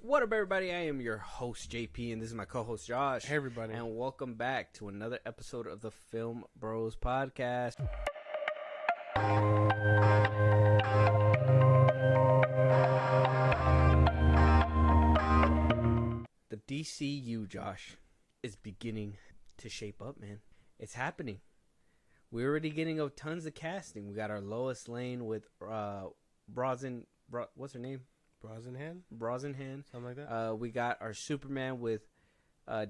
What up, everybody? I am your host, JP, and this is my co-host, Josh. Hey, everybody. And welcome back to another episode of the Film Bros Podcast. The DCU, Josh, is beginning to shape up, man. It's happening. We're already getting tons of casting. We got our Lois Lane with what's her name? Brosnahan, something like that. We got our Superman with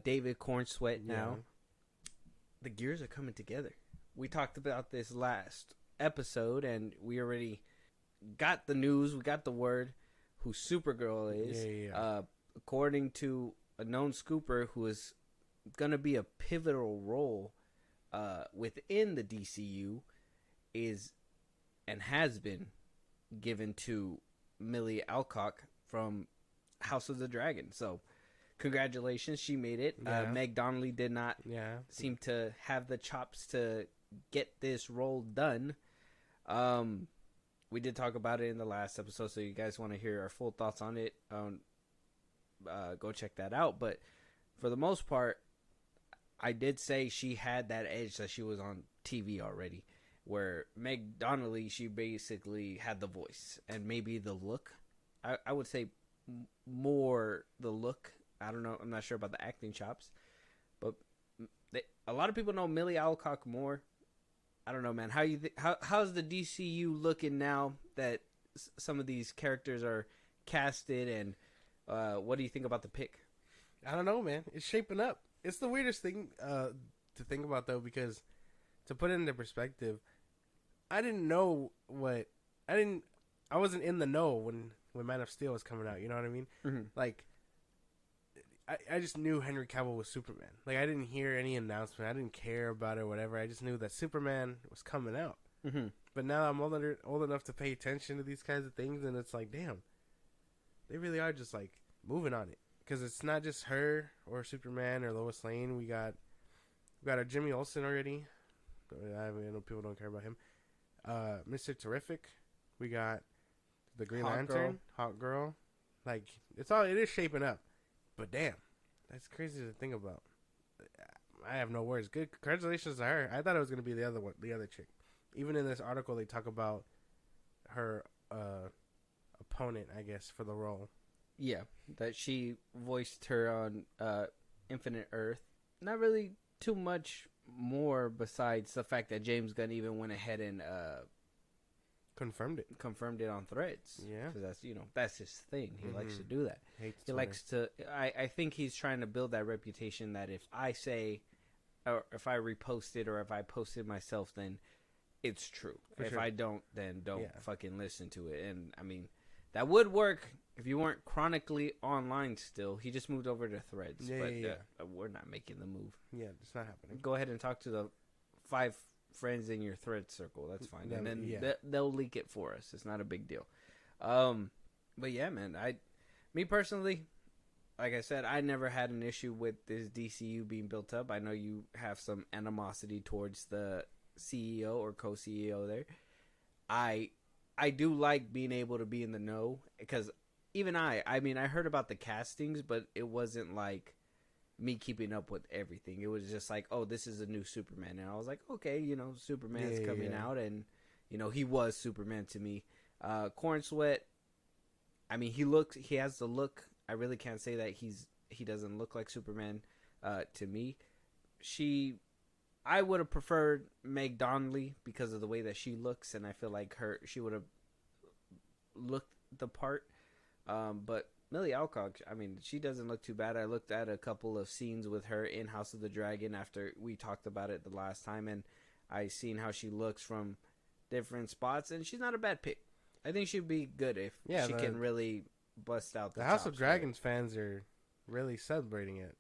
David Cornsweet now. Yeah. The gears are coming together. We talked about this last episode, and we already got the news. We got the word who Supergirl is. Yeah. According to a known scooper who is going to be a pivotal role within the DCU is and has been given to Millie Alcock from House of the Dragon. So, congratulations, she made it. Yeah. Meg Donnelly did not seem to have the chops to get this role done. We did talk about it in the last episode, so you guys want to hear our full thoughts on it, go check that out. But for the most part, I did say she had that edge that she was on TV already. Where Meg Donnelly, she basically had the voice and maybe the look. I would say more the look. I don't know. I'm not sure about the acting chops. But a lot of people know Millie Alcock more. I don't know, man. How's the DCU looking now that some of these characters are casted? And what do you think about the pick? I don't know, man. It's shaping up. It's the weirdest thing to think about, though, because to put it into perspective, I wasn't in the know when Man of Steel was coming out. You know what I mean? Mm-hmm. Like, I just knew Henry Cavill was Superman. Like, I didn't hear any announcement. I didn't care about it or whatever. I just knew that Superman was coming out. Mm-hmm. But now I'm old enough to pay attention to these kinds of things, and it's like, damn, they really are just like moving on it. Because it's not just her or Superman or Lois Lane. We got our Jimmy Olsen already. I know people don't care about him. Mr. Terrific. We got the Green Lantern, Hawk Girl. Like, it is shaping up. But damn, that's crazy to think about. I have no words. Good, congratulations to her. I thought it was gonna be the other chick. Even in this article, they talk about her opponent, I guess, for the role. Yeah, that she voiced her on Infinite Earth. Not really too much more besides the fact that James Gunn even went ahead and confirmed it on Threads. Yeah, because that's his thing. He likes to do that. He likes to. I think he's trying to build that reputation that if I say, or if I repost it, or if I post it myself, then it's true. If I don't, then don't fucking listen to it. And I mean, that would work if you weren't chronically online still. He just moved over to Threads. But we're not making the move. Yeah, it's not happening. Go ahead and talk to the 5 friends in your Thread circle. That's fine. And then they'll leak it for us. It's not a big deal. But yeah, man, me personally, like I said, I never had an issue with this DCU being built up. I know you have some animosity towards the CEO or co-CEO there. I do like being able to be in the know, because even I heard about the castings, but it wasn't like me keeping up with everything. It was just like, oh, this is a new Superman. And I was like, okay, Superman's coming out, and, he was Superman to me. Cornsweet, I mean, he has the look. I really can't say that he doesn't look like Superman to me. I would have preferred Meg Donnelly because of the way that she looks, and I feel like she would have looked the part. But Millie Alcock, I mean, she doesn't look too bad. I looked at a couple of scenes with her in House of the Dragon after we talked about it the last time, and I seen how she looks from different spots, and she's not a bad pick. I think she'd be good if she can really bust out the House of Dragons fans are really celebrating it.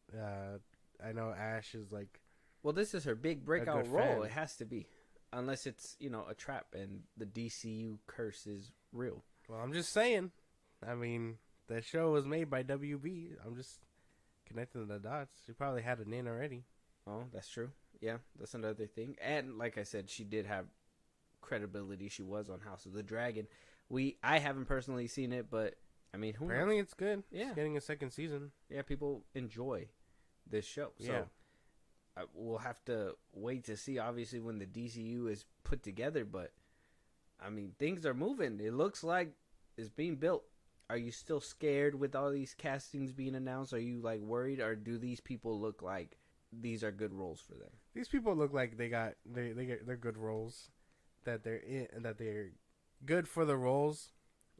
I know Ash is like, well, this is her big breakout role. fan. It has to be, unless it's a trap and the DCU curse is real. Well, I'm just saying. I mean, the show was made by WB. I'm just connecting the dots. She probably had an in already. Oh, that's true. Yeah, that's another thing. And like I said, she did have credibility. She was on House of the Dragon. I haven't personally seen it, but I mean, apparently it's good. Yeah, it's getting a second season. Yeah, people enjoy this show. So we'll have to wait to see. Obviously, when the DCU is put together, but I mean, things are moving. It looks like it's being built. Are you still scared with all these castings being announced? Are you like worried, or do these people look like these are good roles for them? These people look like they're good roles, that they're in, and that they're good for the roles.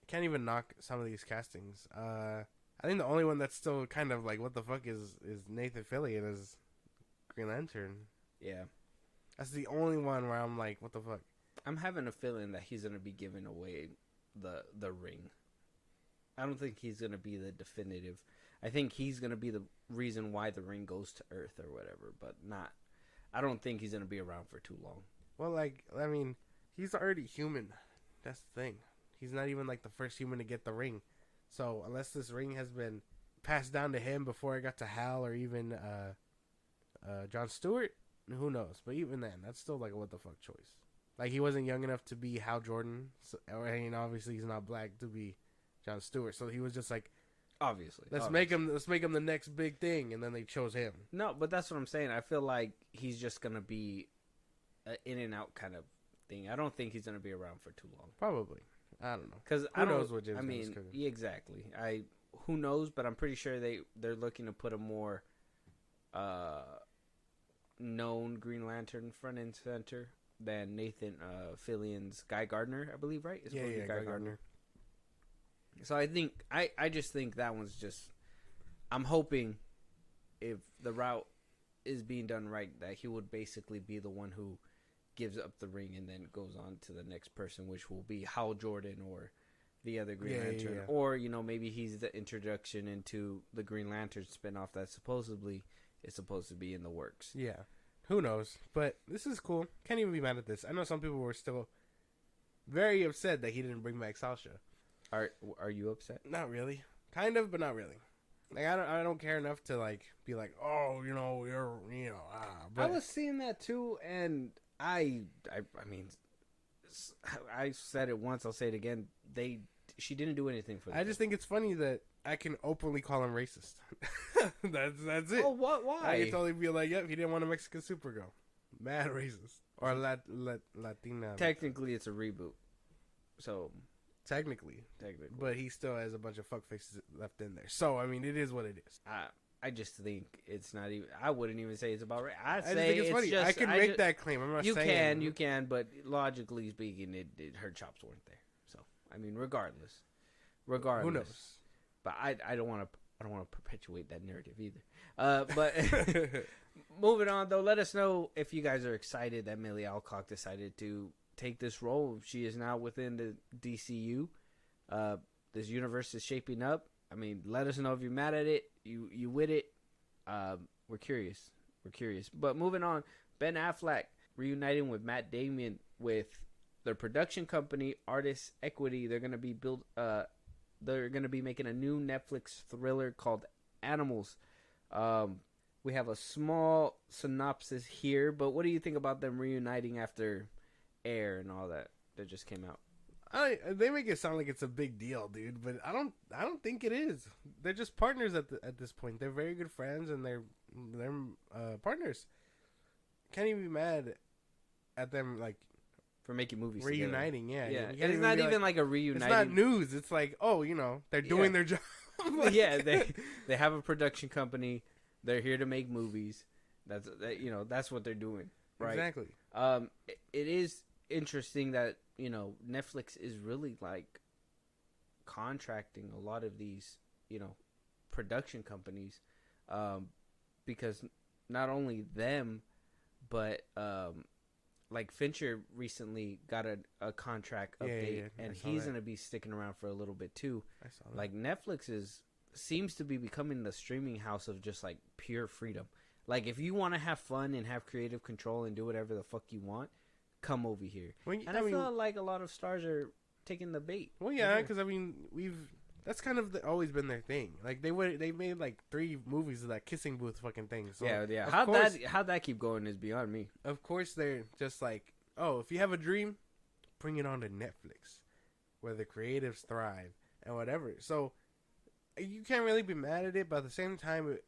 Can't even knock some of these castings. I think the only one that's still kind of like, what the fuck is Nathan Fillion as Green Lantern. Yeah, that's the only one where I'm like, what the fuck. I'm having a feeling that he's gonna be giving away the ring. I don't think he's going to be the definitive. I think he's going to be the reason why the ring goes to Earth or whatever, but not. I don't think he's going to be around for too long. Well, like, I mean, he's already human. That's the thing. He's not even like the first human to get the ring. So unless this ring has been passed down to him before it got to Hal or even Jon Stewart, who knows? But even then, that's still like a what the fuck choice. Like, he wasn't young enough to be Hal Jordan, so, and obviously he's not black to be Jon Stewart, so he was just like, let's make him the next big thing, and then they chose him. No, but that's what I'm saying. I feel like he's just gonna be an in and out kind of thing. I don't think he's gonna be around for too long. Probably, I don't know. Because who knows what James Gunn's cooking. Yeah, exactly. Who knows? But I'm pretty sure they're looking to put a more known Green Lantern front and center than Nathan Fillion's Guy Gardner, I believe, right? Yeah, Guy Gardner. So I just think that one's just. I'm hoping, if the route is being done right, that he would basically be the one who gives up the ring and then goes on to the next person, which will be Hal Jordan or the other Green Lantern, or maybe he's the introduction into the Green Lantern spinoff that supposedly is supposed to be in the works. Yeah, who knows? But this is cool. Can't even be mad at this. I know some people were still very upset that he didn't bring back Sasha. Are you upset? Not really. Kind of, but not really. Like, I don't care enough to like be like, oh, But I was seeing that too, and I mean, I said it once. I'll say it again. She didn't do anything for them. I just think it's funny that I can openly call him racist. that's it. Oh, what? Why? I can totally be like, yep, he didn't want a Mexican Supergirl. Mad racist. Or Latina. Technically, it's a reboot. So. Technically. But he still has a bunch of fuck faces left in there. So, I mean, it is what it is. I just think it's not even. I wouldn't even say it's about race. I just think it's funny. I can make that claim. I'm not saying. You can, but logically speaking, her chops weren't there. So, I mean, regardless. Who knows? But I don't want to perpetuate that narrative either. But moving on, though, let us know if you guys are excited that Millie Alcock decided to take this role. She is now within the DCU. This universe is shaping up. I mean, let us know if you're mad at it. You with it. We're curious. But moving on, Ben Affleck reuniting with Matt Damon with their production company, Artists Equity. They're gonna be They're gonna be making a new Netflix thriller called Animals. We have a small synopsis here, but what do you think about them reuniting after Air and all that just came out? They make it sound like it's a big deal, dude, but I don't think it is. They're just partners at this point. They're very good friends, and they're partners. Can't even be mad at them, like, for making movies reuniting. Together. Yeah. It's not even like a reuniting. It's not news. It's like, oh, they're doing their job. Like, yeah, they have a production company. They're here to make movies. That's what they're doing, right? Exactly. It is interesting that Netflix is really like contracting a lot of these production companies, because not only them, but like Fincher recently got a contract update, and he's gonna be sticking around for a little bit too. I saw that. Like, Netflix seems to be becoming the streaming house of just like pure freedom. Like, if you want to have fun and have creative control and do whatever the fuck you want, come over here. I feel like a lot of stars are taking the bait. Well, yeah, because that's kind of always been their thing. Like, they made like 3 movies of that kissing booth fucking thing. So yeah. How'd that keep going is beyond me. Of course, they're just like, oh, if you have a dream, bring it on to Netflix, where the creatives thrive. and whatever. So you can't really be mad at it, but at the same time,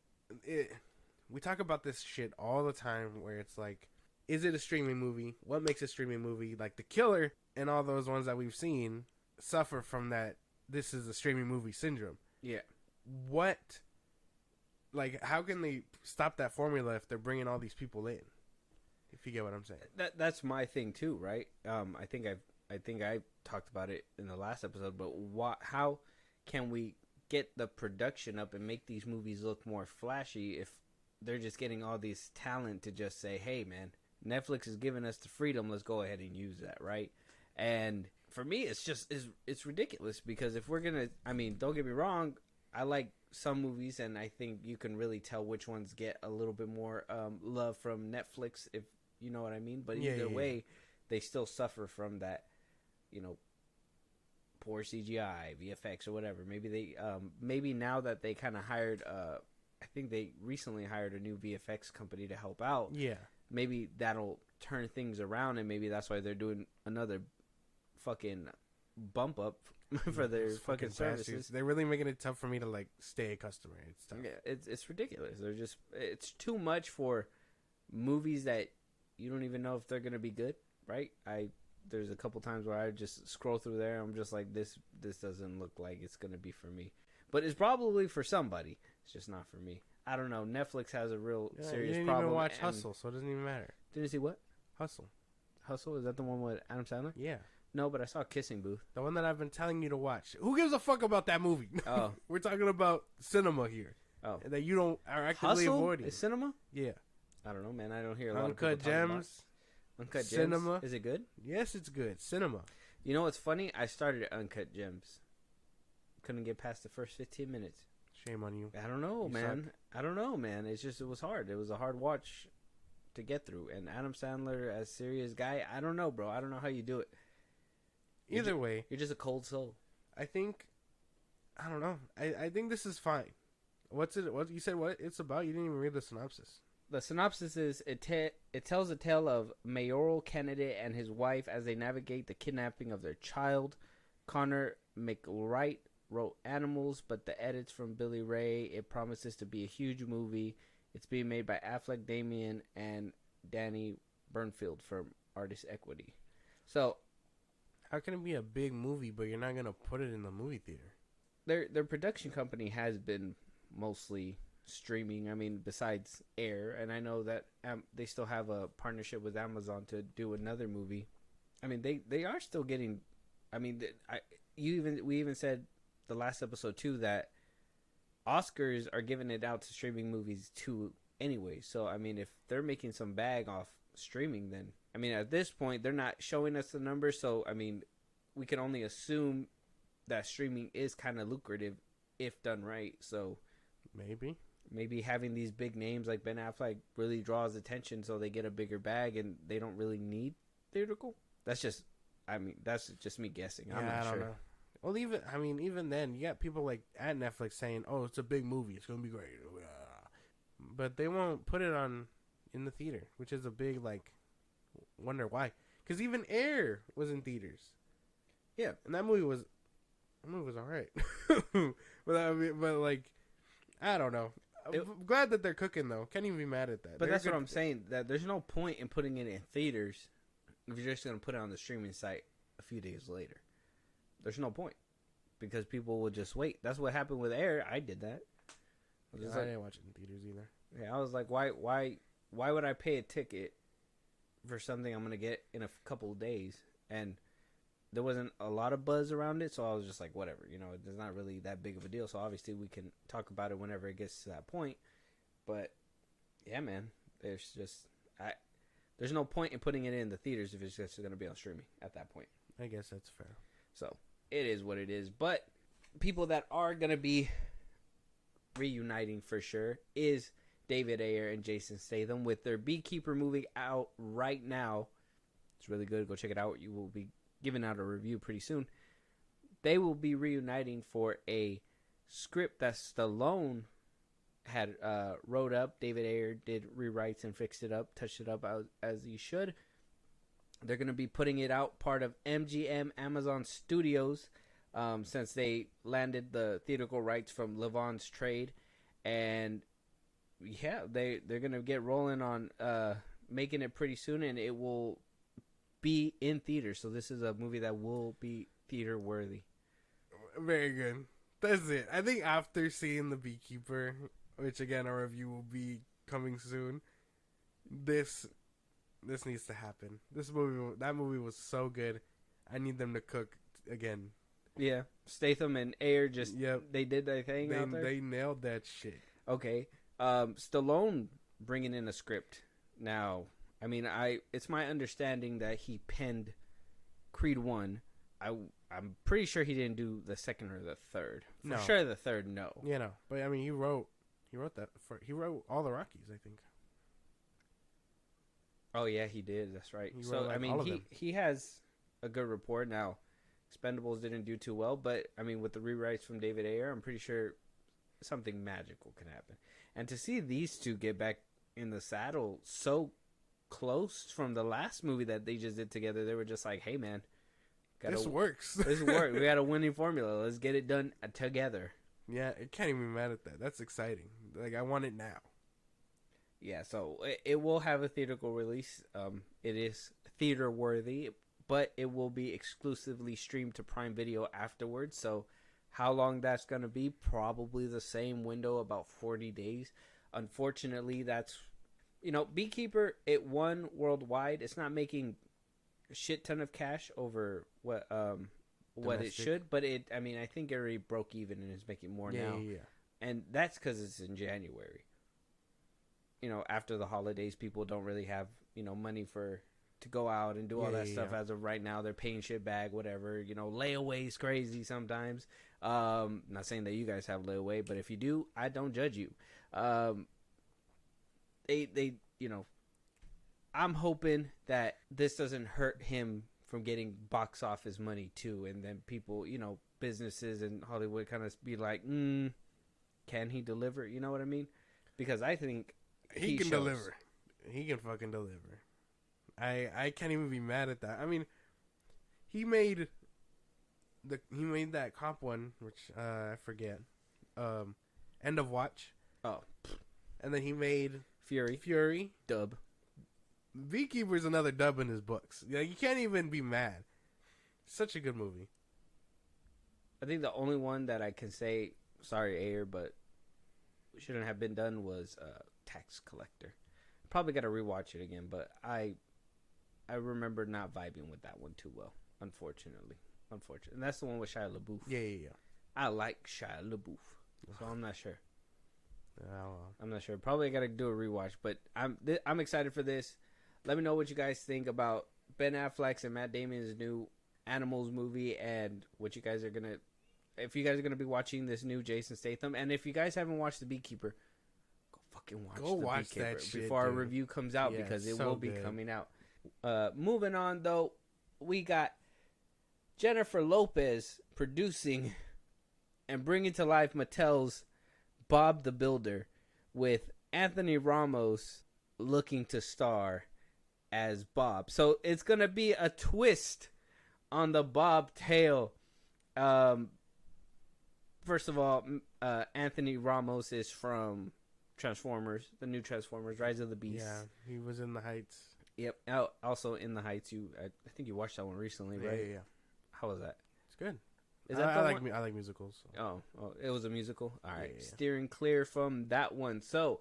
we talk about this shit all the time where it's like, is it a streaming movie? What makes a streaming movie? Like The Killer and all those ones that we've seen suffer from that. This is a streaming movie syndrome. Yeah. What? Like, how can they stop that formula if they're bringing all these people in? If you get what I'm saying. That's my thing too, right? I think I talked about it in the last episode, but how can we get the production up and make these movies look more flashy if they're just getting all these talent to just say, hey man, Netflix is giving us the freedom, let's go ahead and use that, right? And for me, it's ridiculous, because if we're gonna, I mean, don't get me wrong, I like some movies, and I think you can really tell which ones get a little bit more love from Netflix, if you know what I mean. But either way, they still suffer from that, you know, poor CGI, VFX, or whatever. Maybe they, maybe now that they kind of hired, I think they recently hired a new VFX company to help out. Yeah. Maybe that'll turn things around, and maybe that's why they're doing another fucking bump up for their fucking services. They're really making it tough for me to like stay a customer. It's tough. Yeah, it's ridiculous. It's too much for movies that you don't even know if they're gonna be good, right? There's a couple times where I just scroll through there and I'm just like, this doesn't look like it's gonna be for me. But it's probably for somebody. It's just not for me. I don't know. Netflix has a real serious problem. You didn't even watch Hustle, so it doesn't even matter. Didn't you see what? Hustle. Hustle? Is that the one with Adam Sandler? Yeah. No, but I saw Kissing Booth. The one that I've been telling you to watch. Who gives a fuck about that movie? Oh. We're talking about cinema here. Oh. That you don't are actively avoiding. Is cinema? Yeah. I don't know, man. I don't hear a lot of people Uncut Gems. Uncut Gems. Cinema. Is it good? Yes, it's good. Cinema. You know what's funny? I started Uncut Gems. Couldn't get past the first 15 minutes. Shame on you. I don't know, man. I don't know, man. It's just, it was hard. It was a hard watch to get through. And Adam Sandler, as serious guy, I don't know, bro. I don't know how you do it. Either way, you're just a cold soul. I think, I don't know. I think this is fine. What's it? What you said? What it's about? You didn't even read the synopsis. The synopsis is it tells a tale of mayoral candidate and his wife as they navigate the kidnapping of their child. Connor McWright wrote Animals, but the edits from Billy Ray. It promises to be a huge movie. It's being made by Affleck, Damien, and Danny Bernfield from Artist Equity. So, how can it be a big movie, but you're not gonna put it in the movie theater? Their production company has been mostly streaming. I mean, besides Air, and I know that they still have a partnership with Amazon to do another movie. I mean, they are still getting. I mean, we even said the last episode too that Oscars are giving it out to streaming movies too anyway. So I mean, if they're making some bag off streaming, then I mean, at this point they're not showing us the numbers. So I mean, we can only assume that streaming is kind of lucrative if done right. So maybe having these big names like Ben Affleck really draws attention, so they get a bigger bag and they don't really need theatrical. That's just me guessing. Yeah, I don't know. Well, even then, you got people like at Netflix saying, "Oh, it's a big movie. It's gonna be great," but they won't put it on in the theater, which is a big wonder why. Because even Air was in theaters. Yeah, and that movie was all right. but I don't know. I'm glad that they're cooking though. Can't even be mad at that. But that's what I'm saying. That there's no point in putting it in theaters if you're just gonna put it on the streaming site a few days later. There's no point because people will just wait. That's what happened with Air. I did that. I didn't watch it in theaters either. Yeah, I was like, why would I pay a ticket for something I'm gonna get in a couple of days? And there wasn't a lot of buzz around it, so I was just like, whatever. You know, it's not really that big of a deal. So obviously we can talk about it whenever it gets to that point. But yeah, man, there's no point in putting it in the theaters if it's just going to be on streaming at that point. I guess that's fair. So it is what it is. But people that are going to be reuniting for sure is David Ayer and Jason Statham with their Beekeeper movie out right now. It's really good. Go check it out. You will be giving out a review pretty soon. They will be reuniting for a script that Stallone had wrote up. David Ayer did rewrites and fixed it up, touched it up as he should. They're going to be putting it out part of MGM Amazon Studios. since they landed the theatrical rights from Levon's trade, and yeah, they're gonna get rolling on making it pretty soon, and it will be in theaters. So this is a movie that will be theater worthy. Very good. That's it. I think after seeing The Beekeeper, which again our review will be coming soon, this needs to happen. That movie was so good. I need them to cook again. Yeah, Statham and Ayer they did their thing out there. They nailed that shit. Okay, Stallone bringing in a script now. I mean, it's my understanding that he penned Creed 1. I'm pretty sure he didn't do the second or the third. For sure the third, no. Yeah, no. But I mean, he wrote he wrote all the Rockies, I think. Oh yeah, he did. That's right. So I mean, he has a good rapport now. Expendables didn't do too well, but I mean, with the rewrites from David Ayer, I'm pretty sure something magical can happen. And to see these two get back in the saddle so close from the last movie that they just did together, they were just like, "Hey, man, this works. This works. We got a winning formula. Let's get it done together." Yeah, I can't even be mad at that. That's exciting. Like, I want it now. Yeah, so it will have a theatrical release. It is theater worthy, but it will be exclusively streamed to Prime Video afterwards. So how long that's going to be? Probably the same window, about 40 days. Unfortunately, that's, Beekeeper, it won worldwide. It's not making a shit ton of cash over what it should, but I think it already broke even and is making more now. Yeah. And that's because it's in January. After the holidays, people don't really have, money to go out and do all that stuff. As of right now, they're paying shit back, whatever. Layaway's crazy sometimes. Not saying that you guys have layaway, but if you do, I don't judge you. I'm hoping that this doesn't hurt him from getting box office money too, and then people, businesses in Hollywood kind of be like, can he deliver? You know what I mean? Because I think he can deliver. He can fucking deliver. I can't even be mad at that. I mean, he made that cop one, which I forget. End of Watch. Oh. And then he made Fury. Dub. Beekeeper's another dub in his books. Yeah, you can't even be mad. Such a good movie. I think the only one that I can say, sorry, Ayer, but shouldn't have been done was Tax Collector. Probably got to rewatch it again, but I remember not vibing with that one too well, unfortunately. And that's the one with Shia LaBeouf. Yeah. I like Shia LaBeouf, so I'm not sure. I'm not sure. Probably got to do a rewatch, but I'm excited for this. Let me know what you guys think about Ben Affleck's and Matt Damon's new Animals movie, and what you guys are gonna, if you guys are gonna be watching this new Jason Statham, and if you guys haven't watched The Beekeeper, go fucking watch The Beekeeper that shit, before our dude. review comes out, because it will be coming out. Moving on though, we got Jennifer Lopez producing and bringing to life Mattel's Bob the Builder, with Anthony Ramos looking to star as Bob. So it's going to be a twist on the Bob tale. First of all, Anthony Ramos is from Transformers, the new Transformers, Rise of the Beast. Yeah, he was in The Heights. Yep. Also in The Heights. I think you watched that one recently, right? Yeah. How was that? It's good. I like musicals. So. Oh, it was a musical? All right. Yeah. Steering clear from that one. So,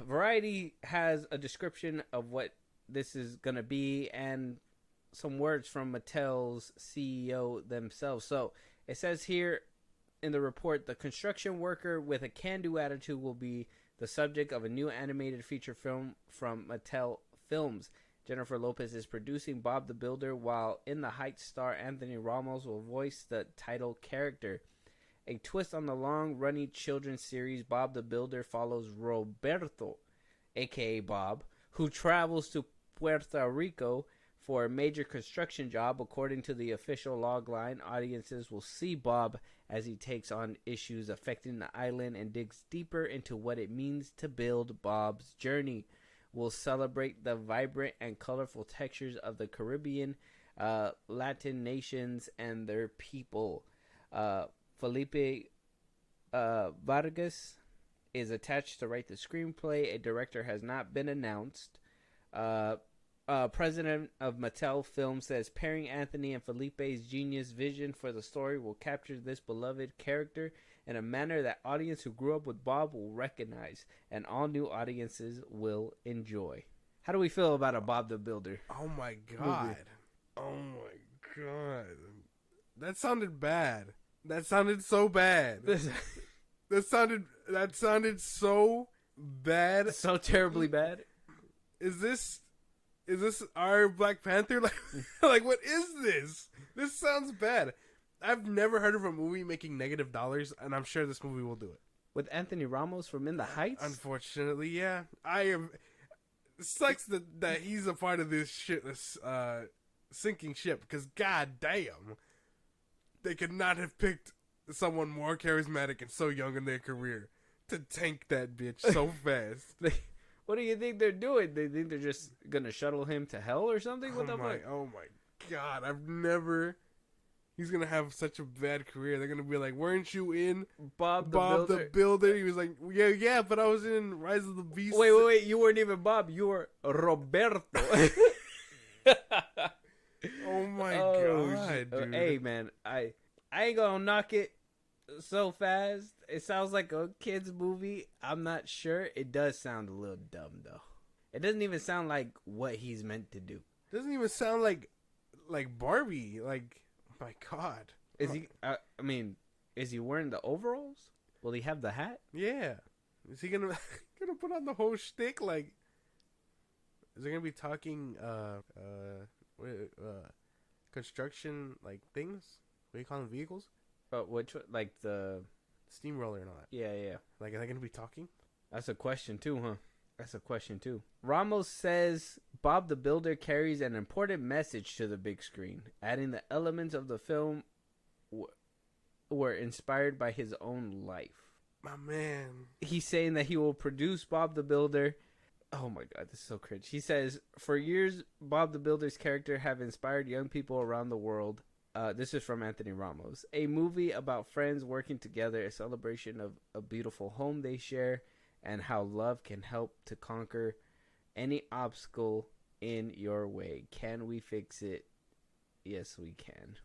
Variety has a description of what this is going to be and some words from Mattel's CEO themselves. So, it says here in the report, the construction worker with a can-do attitude will be the subject of a new animated feature film from Mattel Films. Jennifer Lopez is producing Bob the Builder, while In the Heights star Anthony Ramos will voice the title character. A twist on the long-running children's series Bob the Builder follows Roberto, a.k.a. Bob, who travels to Puerto Rico for a major construction job. According to the official logline, audiences will see Bob as he takes on issues affecting the island and digs deeper into what it means to build. Bob's journey will celebrate the vibrant and colorful textures of the Caribbean, Latin nations and their people. Felipe Vargas is attached to write the screenplay. A director has not been announced. President of Mattel Films says pairing Anthony and Felipe's genius vision for the story will capture this beloved character in a manner that audience who grew up with Bob will recognize and all new audiences will enjoy. How do we feel about a Bob the Builder? Oh my god. Movie? Oh my god. That sounded bad. That sounded so bad. That sounded so bad. So terribly bad. Is this our Black Panther? Like what is this? This sounds bad. I've never heard of a movie making negative dollars, and I'm sure this movie will do it. With Anthony Ramos from In the Heights? Unfortunately, yeah. It sucks that he's a part of this shit, this sinking ship, because god damn, they could not have picked someone more charismatic and so young in their career to tank that bitch so fast. What do you think they're doing? They think they're just gonna shuttle him to hell or something? Oh my god! He's gonna have such a bad career. They're gonna be like, "Weren't you in Bob the Builder?" He was like, "Yeah, but I was in Rise of the Beast." Wait! You weren't even Bob. You were Roberto. Oh my god, dude! Hey man, I ain't gonna knock it so fast. It sounds like a kid's movie. I'm not sure. It does sound a little dumb though. It doesn't even sound like what he's meant to do. It doesn't even sound like Barbie. Like, oh my god. Is he? I mean, is he wearing the overalls? Will he have the hat? Yeah. Is he gonna put on the whole shtick? Like, is he gonna be talking construction like things? What do you call them? Vehicles? Which like the steamroller and all that? Yeah. Like, are they gonna be talking? That's a question too, huh? That's a question too. Ramos says Bob the Builder carries an important message to the big screen, adding the elements of the film were inspired by his own life. My man. He's saying that he will produce Bob the Builder. Oh my god, this is so cringe. He says, for years, Bob the Builder's character have inspired young people around the world. This is from Anthony Ramos. A movie about friends working together, a celebration of a beautiful home they share, and how love can help to conquer any obstacle in your way. Can we fix it? Yes, we can.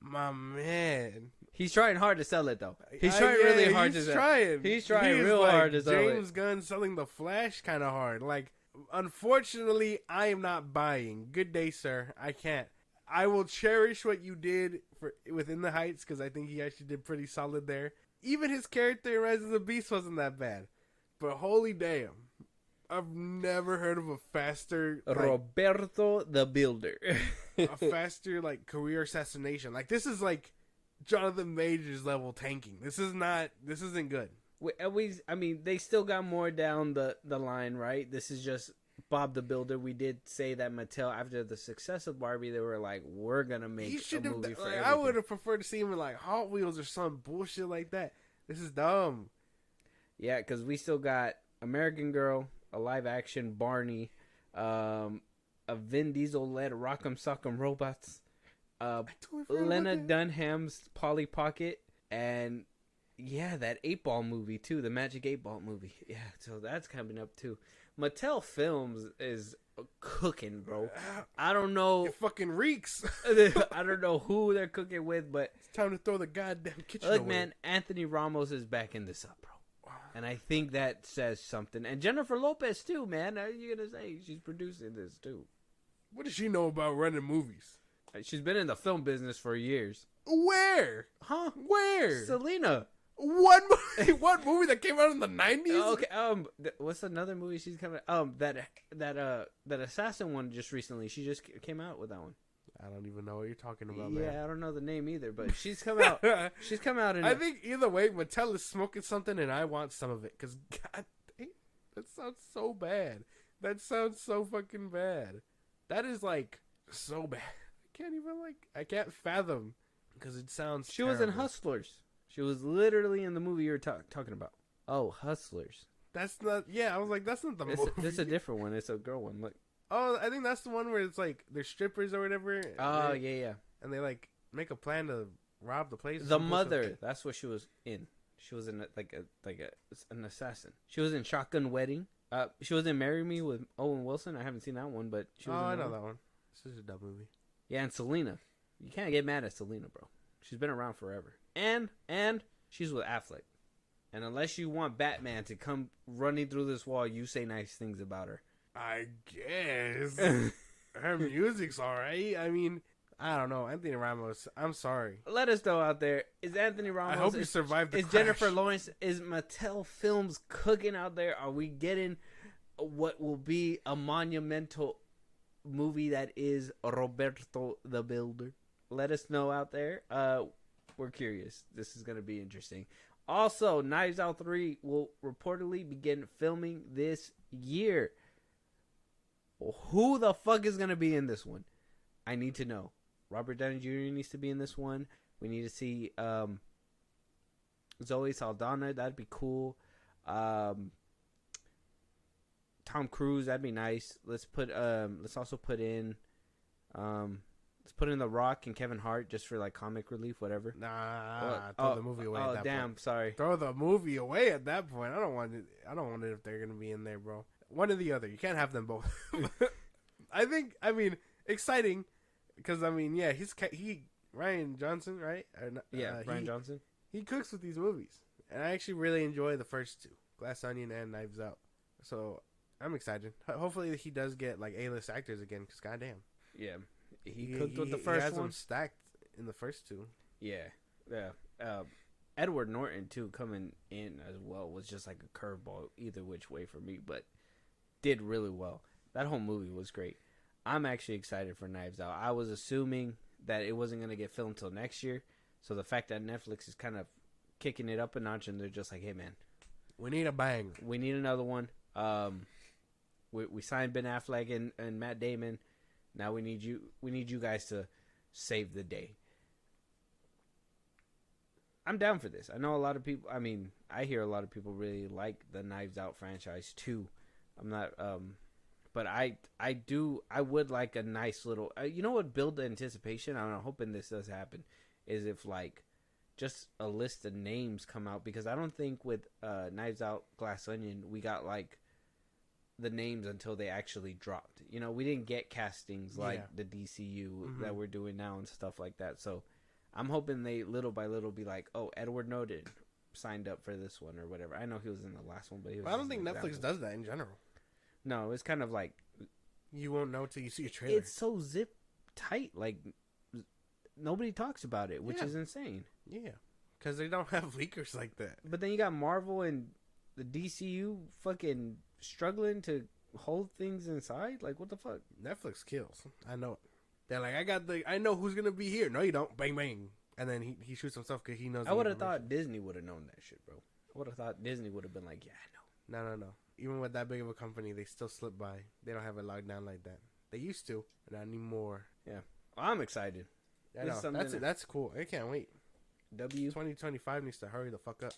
My man. He's trying hard to sell it, though. He's trying really hard to sell it. He's trying real hard to sell it. James Gunn selling The Flash kind of hard. Like, unfortunately, I am not buying. Good day, sir. I can't. I will cherish what you did within the Heights, because I think he actually did pretty solid there. Even his character in Rise of the Beast wasn't that bad. But holy damn. I've never heard of a faster... Roberto the Builder. a faster, career assassination. This is, Jonathan Majors level tanking. This isn't good. I mean, they still got more down the line, right? This is just Bob the Builder. We did say that Mattel, after the success of Barbie, they were like, we're going to make a movie for everything. I would have preferred to see him in, Hot Wheels or some bullshit like that. This is dumb. Yeah, because we still got American Girl, a live-action Barney, a Vin Diesel-led Rock'em Sock'em Robots, Lena Dunham's Polly Pocket, and yeah, that 8-Ball movie too, the Magic 8-Ball movie. Yeah, so that's coming up too. Mattel Films is cooking, bro. I don't know. It fucking reeks. I don't know who they're cooking with, but it's time to throw the goddamn kitchen away. Look, man, Anthony Ramos is backing this up, bro. And I think that says something. And Jennifer Lopez too, man. How are you gonna say she's producing this too? What does she know about running movies? She's been in the film business for years. Where? Huh? Where? Selena. One movie that came out in the 90s? Okay. What's another movie she's coming? That assassin one just recently. She just came out with that one. I don't even know what you're talking about, man. Yeah, I don't know the name either, but she's come out. She's come out. I think either way, Mattel is smoking something, and I want some of it. Because, god damn, that sounds so bad. That sounds so fucking bad. That is, so bad. I can't fathom. Because it sounds She was in Hustlers. She was literally in the movie you were talking about. Oh, Hustlers. That's not... Yeah, I was like, that's not the movie. This is a different one. It's a girl one. Look. Oh, I think that's the one where it's like they're strippers or whatever. Oh, yeah. And they like make a plan to rob the place. The Mother. That's what she was in. She was in an assassin. She was in Shotgun Wedding. She was in Marry Me with Owen Wilson. I haven't seen that one, but she was in I know that one. This is a dumb movie. Yeah, and Selena. You can't get mad at Selena, bro. She's been around forever. And she's with Affleck. And unless you want Batman to come running through this wall, you say nice things about her. I guess. Her music's alright. I mean, I don't know. Anthony Ramos, I'm sorry. Let us know out there. Is Anthony Ramos... I hope you survived the crash. Jennifer Lawrence... Is Mattel Films cooking out there? Are we getting what will be a monumental movie that is Roberto the Builder? Let us know out there. We're curious. This is going to be interesting. Also, Knives Out 3 will reportedly begin filming this year. Who the fuck is going to be in this one? I need to know. Robert Downey Jr. needs to be in this one. We need to see Zoe Saldana. That'd be cool. Tom Cruise. That'd be nice. Let's also put in The Rock and Kevin Hart just for like comic relief, whatever. Throw the movie away. At that point. Sorry. Throw the movie away at that point. I don't want it if they're gonna be in there, bro. One or the other. You can't have them both. I mean, exciting. Because, Ryan Johnson, right? Ryan Johnson. He cooks with these movies. And I actually really enjoy the first two. Glass Onion and Knives Out. So, I'm excited. Hopefully he does get, like, A-list actors again. Because, goddamn. Yeah. He cooked with the first one. He has them stacked in the first two. Yeah. Edward Norton, too, coming in as well was just like a curveball either which way for me. But did really well. That whole movie was great. I'm actually excited for Knives Out. I was assuming that it wasn't going to get filmed until next year. So the fact that Netflix is kind of kicking it up a notch and they're just like, hey, man. We need a bang. We need another one. We signed Ben Affleck and Matt Damon. Now we need you guys to save the day. I'm down for this. I know a lot of people. I mean, I hear a lot of people really like the Knives Out franchise too. I'm not... But I would like a nice little, you know what, build the anticipation. I'm hoping this does happen. Is if like just a list of names come out, because I don't think with Knives Out, Glass Onion we got like the names until they actually dropped. You know, we didn't get castings like the DCU that we're doing now and stuff like that. So I'm hoping they little by little be like, oh, Edward Norton signed up for this one or whatever. I know he was in the last one, but I don't think Netflix does that in general. No, it's kind of like... You won't know till you see a trailer. It's so zip tight. Like, nobody talks about it, which is insane. Yeah. Because they don't have leakers like that. But then you got Marvel and the DCU fucking struggling to hold things inside. Like, what the fuck? Netflix kills. I know it. They're like, I know who's going to be here. No, you don't. Bang, bang. And then he shoots himself because he knows. I would have thought Disney would have known that shit, bro. I would have thought Disney would have been like, yeah, I know. No. Even with that big of a company, they still slip by. They don't have it locked down like that. They used to, but not anymore. Yeah. Well, I'm excited. I know. That's cool. I can't wait. 2025 needs to hurry the fuck up.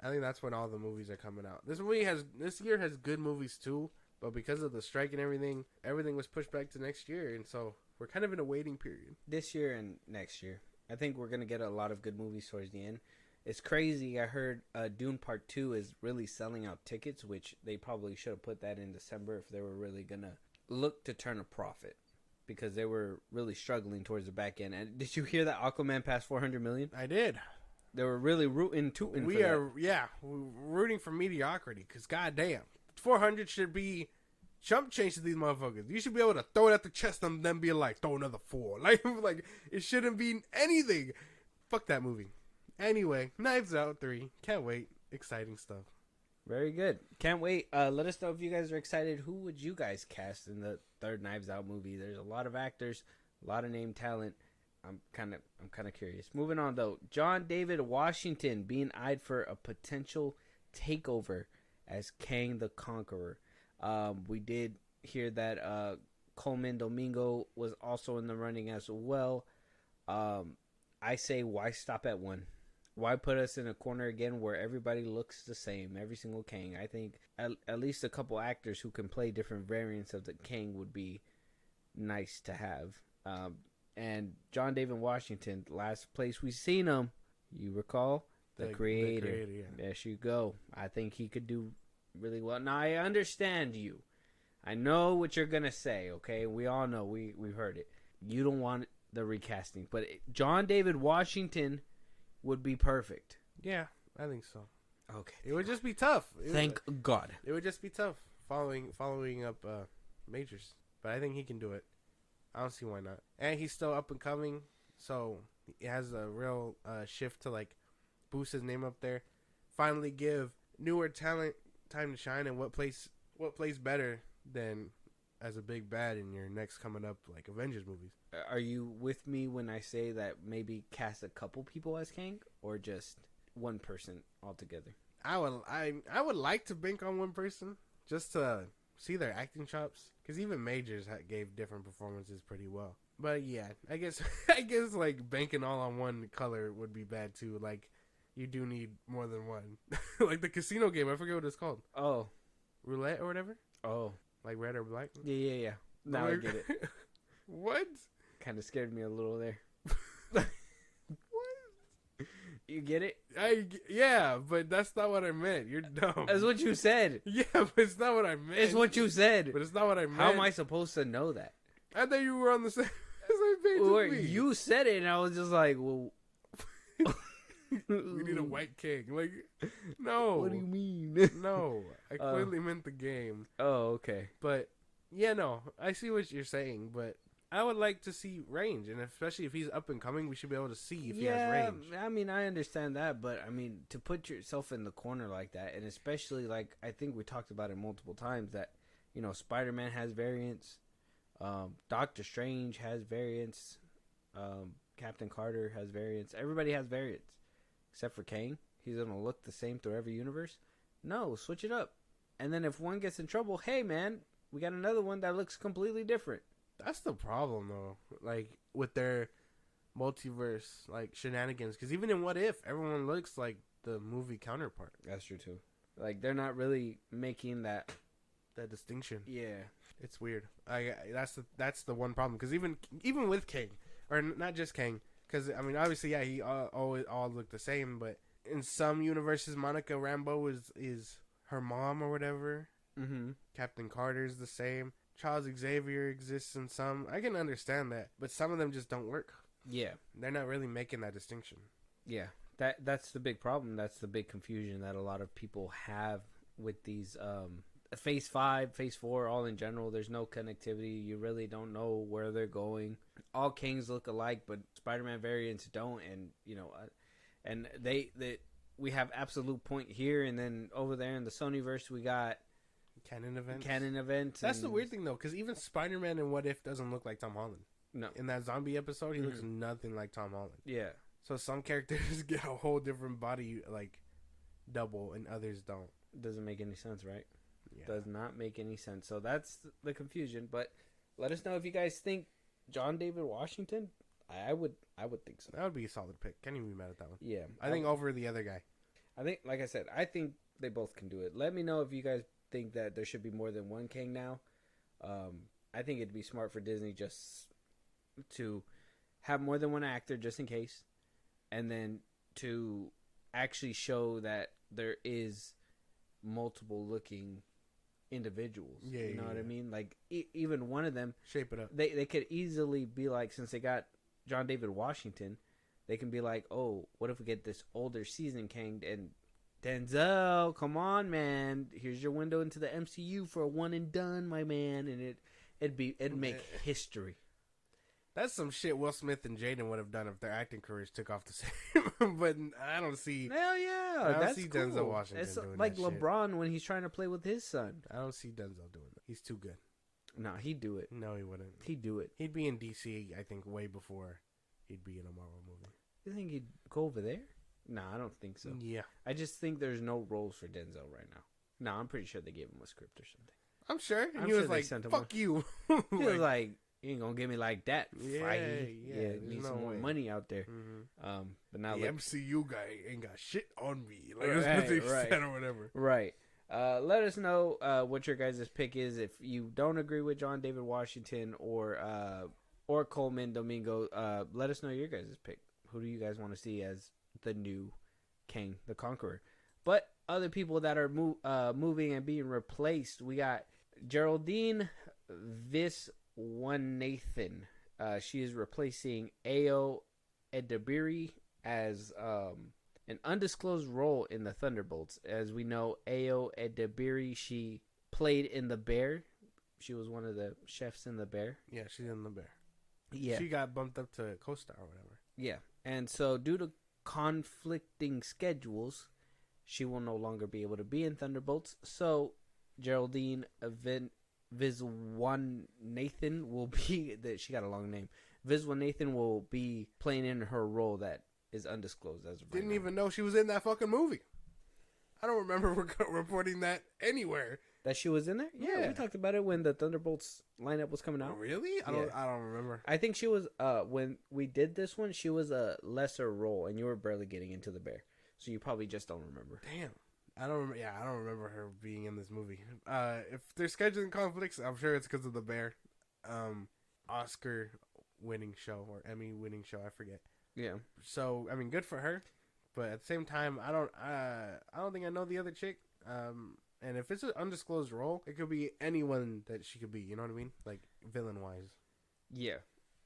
I think that's when all the movies are coming out. This year has good movies too, but because of the strike and everything was pushed back to next year, and so we're kind of in a waiting period. This year and next year. I think we're going to get a lot of good movies towards the end. It's crazy. I heard Dune Part 2 is really selling out tickets, which they probably should have put that in December if they were really going to look to turn a profit, because they were really struggling towards the back end. And did you hear that Aquaman passed 400 million? I did. They were really rooting we're rooting for mediocrity, because goddamn, 400 should be chump change to these motherfuckers. You should be able to throw it at the chest and then be like, throw another 4. Like it shouldn't be anything. Fuck that movie. Anyway, Knives Out 3. Can't wait. Exciting stuff. Very good. Can't wait. Let us know if you guys are excited. Who would you guys cast in the third Knives Out movie? There's a lot of actors, a lot of name talent. I'm kind of curious. Moving on though, John David Washington being eyed for a potential takeover as Kang the Conqueror. We did hear that Coleman Domingo was also in the running as well. I say, why stop at one? Why put us in a corner again where everybody looks the same, every single Kang? I think at least a couple actors who can play different variants of the Kang would be nice to have. And John David Washington, last place we seen him, you recall? The creator. Yeah. There you go. I think he could do really well. Now, I understand you. I know what you're going to say, okay? We all know. We've heard it. You don't want the recasting. But John David Washington would be perfect. Yeah, I think so. Okay. It would just be tough. Thank God. It would just be tough following up Majors. But I think he can do it. I don't see why not. And he's still up and coming, so he has a real shift to like boost his name up there. Finally give newer talent time to shine, and what plays better than as a big bad in your next coming up like Avengers movies. Are you with me when I say that maybe cast a couple people as Kang or just one person altogether? I would like to bank on one person just to see their acting chops, because even Majors gave different performances pretty well. But yeah, I guess like banking all on one color would be bad too. Like you do need more than one. Like the casino game, I forget what it's called. Oh, roulette or whatever. Oh, like red or black. Yeah. Now I get it. What? Kind of scared me a little there. What? You get it? Yeah, but that's not what I meant. You're dumb. That's what you said. Yeah, but it's not what I meant. It's what you said. But it's not what I meant. How am I supposed to know that? I thought you were on the same page with me. You said it, and I was just like, well... We need a white king. Like, no. What do you mean? No, I clearly meant the game. Oh, okay. But, yeah, no, I see what you're saying, but I would like to see range, and especially if he's up and coming, we should be able to see if he has range. I mean, I understand that, but I mean, to put yourself in the corner like that, and especially like I think we talked about it multiple times that, you know, Spider-Man has variants, Doctor Strange has variants, Captain Carter has variants. Everybody has variants, except for Kang. He's gonna look the same through every universe. No, switch it up, and then if one gets in trouble, hey man, we got another one that looks completely different. That's the problem, though. Like, with their multiverse, like, shenanigans. Because even in What If, everyone looks like the movie counterpart. That's true, too. Like, they're not really making that distinction. Yeah. It's weird. That's the one problem. Because even with Kang, or not just Kang, because, I mean, obviously, yeah, he all look the same, but in some universes, Monica Rambeau is her mom or whatever. Mm-hmm. Captain Carter's the same. Charles Xavier exists in some. I can understand that, but some of them just don't work. Yeah. They're not really making that distinction. Yeah. That's the big problem. That's the big confusion that a lot of people have with these Phase 5, Phase 4, all in general. There's no connectivity. You really don't know where they're going. All Kangs look alike, but Spider-Man variants don't, and you know, and we have Absolute Point here, and then over there in the Sonyverse we got Canon events. That's the weird thing, though, because even Spider-Man in What If doesn't look like Tom Holland. No. In that zombie episode, he looks nothing like Tom Holland. Yeah. So some characters get a whole different body, like, double, and others don't. Doesn't make any sense, right? Yeah. Does not make any sense. So that's the confusion. But let us know if you guys think John David Washington. I would think so. That would be a solid pick. Can't even be mad at that one. Yeah. I think over the other guy. I think, like I said, I think they both can do it. Let me know if you guys think that there should be more than one Kang now. I think it'd be smart for Disney just to have more than one actor just in case, and then to actually show that there is multiple looking individuals. Yeah, you know what I mean? Like even one of them, shape it up. They could easily be like, since they got John David Washington, they can be like, oh, what if we get this older seasoned Kang and Denzel, come on, man. Here's your window into the MCU for a one and done, my man. And it'd make history. That's some shit Will Smith and Jaden would have done if their acting careers took off the same. But I don't see. Hell yeah, I don't that's see cool. Denzel Washington it's doing like that LeBron shit. When he's trying to play with his son. I don't see Denzel doing that. He's too good. No, he'd do it. No, he wouldn't. He'd do it. He'd be in DC, I think, way before he'd be in a Marvel movie. You think he'd go over there? No, I don't think so. Yeah. I just think there's no roles for Denzel right now. No, I'm pretty sure they gave him a script or something. I'm sure. And I'm he sure was they like, sent him fuck you. He was like, You ain't gonna get me like that, Feige. Yeah, need some more money out there. But now the MCU guy ain't got shit on me. Like that's what they said or whatever. Right. Let us know what your guys' pick is. If you don't agree with John David Washington or Coleman Domingo, let us know your guys' pick. Who do you guys want to see as the new Kang the Conqueror? But other people that are moving and being replaced, we got Geraldine Viswanathan. She is replacing Ayo Edebiri as an undisclosed role in the Thunderbolts. As we know, Ayo Edebiri, she played in The Bear. She was one of the chefs in The Bear. Yeah, she's in The Bear. Yeah. She got bumped up to co-star or whatever. Yeah. And so due to conflicting schedules, she will no longer be able to be in Thunderbolts. So Geraldine Viswanathan will be... she got a long name. Viswanathan will be playing in her role that is undisclosed as of right Didn't even know she was in that fucking movie. I don't remember reporting that anywhere. That she was in there? Yeah, we talked about it when the Thunderbolts lineup was coming out. Really? I don't remember. I think she was when we did this one, she was a lesser role and you were barely getting into the Bear. So you probably just don't remember. Damn. I don't remember her being in this movie. If they're scheduling conflicts, I'm sure it's because of The Bear. Oscar winning show or Emmy winning show, I forget. Yeah. So, I mean, good for her. But at the same time, I don't think I know the other chick. And if it's an undisclosed role, it could be anyone that she could be. You know what I mean? Like villain wise. Yeah,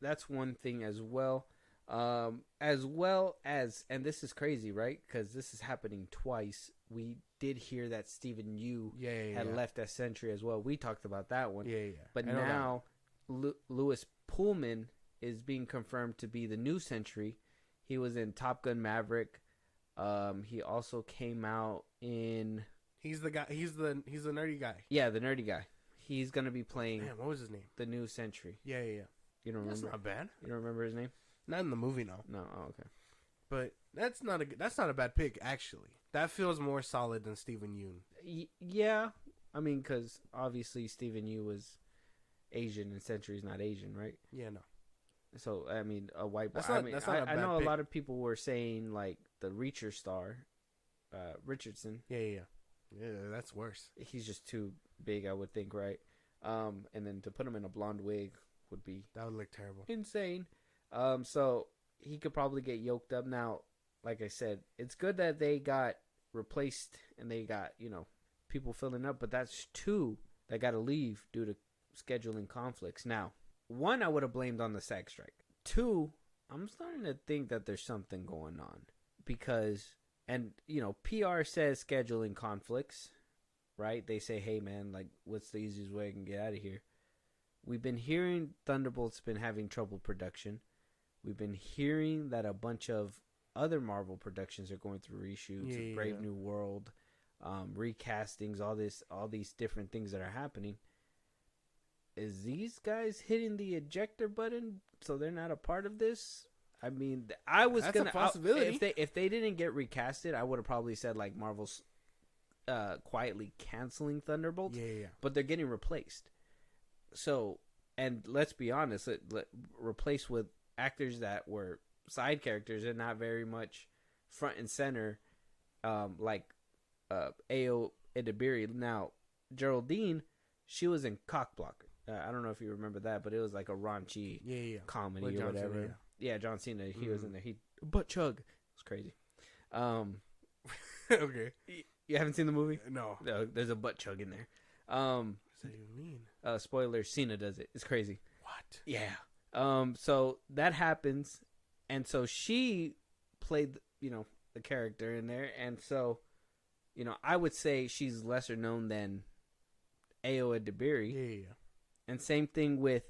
that's one thing as well. And this is crazy, right? Because this is happening twice. We did hear that Stephen Yu had left as Sentry as well. We talked about that one. Yeah. But now Louis Pullman is being confirmed to be the new Sentry. He was in Top Gun Maverick. He also came out in... He's the guy. He's the nerdy guy. Yeah, the nerdy guy. He's gonna be playing... Damn, what was his name? The new Sentry. Yeah. You don't remember? That's not bad. You don't remember his name? Not in the movie, no. No, oh, okay. But that's not a bad pick, actually. That feels more solid than Stephen Yeun. Yeah. I mean, because obviously Stephen Yeun was Asian and Sentry's not Asian, right? Yeah, no. So, I mean, a white boy. I know a lot of people were saying, like, the Reacher star, Richardson. Yeah, that's worse. He's just too big, I would think, right? And then to put him in a blonde wig would be... That would look terrible. Insane. So he could probably get yoked up. Now, like I said, it's good that they got replaced and they got, people filling up, but that's two that got to leave due to scheduling conflicts. Now, one, I would have blamed on the SAG strike. Two, I'm starting to think that there's something going on because, and PR says scheduling conflicts, right? They say, hey man, like, what's the easiest way I can get out of here? We've been hearing Thunderbolt's been having trouble production. We've been hearing that a bunch of other Marvel productions are going through reshoots, Brave New World, recastings, all these different things that are happening. Is these guys hitting the ejector button so they're not a part of this? I mean, that's a possibility. If they didn't get recasted, I would have probably said like Marvel's quietly canceling Thunderbolts. Yeah. But they're getting replaced. So, and let's be honest, replaced with actors that were side characters and not very much front and center, like Ayo Edebiri. Now, Geraldine, she was in Cockblocker. I don't know if you remember that, but it was like a raunchy comedy or whatever. Cena, yeah, John Cena. He was in there. He butt chug. It was crazy. Okay. You haven't seen the movie? No. There's a butt chug in there. What does that even mean? Spoiler: Cena does it. It's crazy. What? Yeah. So that happens, and so she played, the character in there, and so, I would say she's lesser known than Ayo Edebiri. Yeah. And same thing with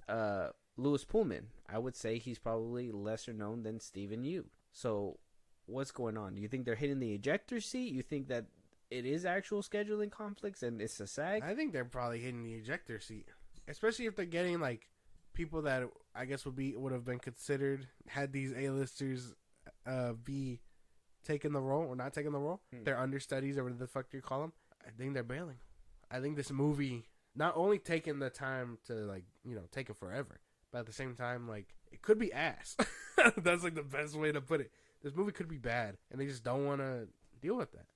Louis Pullman. I would say he's probably lesser known than Stephen Yeun. So what's going on? Do you think they're hitting the ejector seat? You think that it is actual scheduling conflicts and it's a SAG? I think they're probably hitting the ejector seat, especially if they're getting like people that I guess would have been considered had these A-listers be taking the role or not taking the role. They're understudies or whatever the fuck you call them. I think they're bailing. I think this movie not only taking the time to take it forever, but at the same time, like, it could be ass. That's like the best way to put it. This movie could be bad, and they just don't want to deal with that.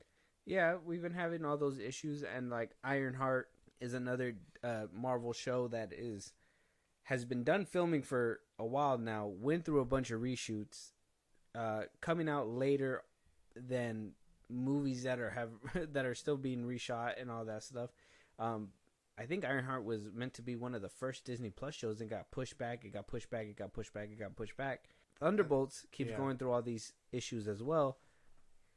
Yeah, we've been having all those issues, and like Ironheart is another Marvel show that has been done filming for a while now. Went through a bunch of reshoots, coming out later than movies that are still being reshot and all that stuff. I think Ironheart was meant to be one of the first Disney Plus shows and got pushed back. It got pushed back. It got pushed back. It got pushed back. Thunderbolts keeps going through all these issues as well.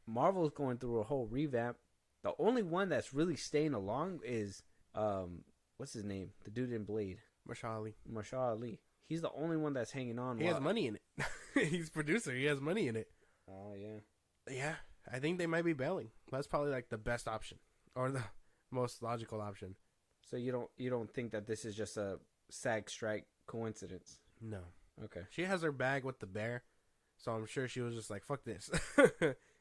Marvel's going through a whole revamp. The only one that's really staying along is what's his name? The dude in Blade. Marshall Ali. He's the only one that's hanging on. He has money in it. He's producer. He has money in it. Oh yeah. Yeah, I think they might be bailing. That's probably like the best option or the most logical option. So you don't think that this is just a SAG strike coincidence? No. Okay. She has her bag with the bear, so I'm sure she was just like, fuck this.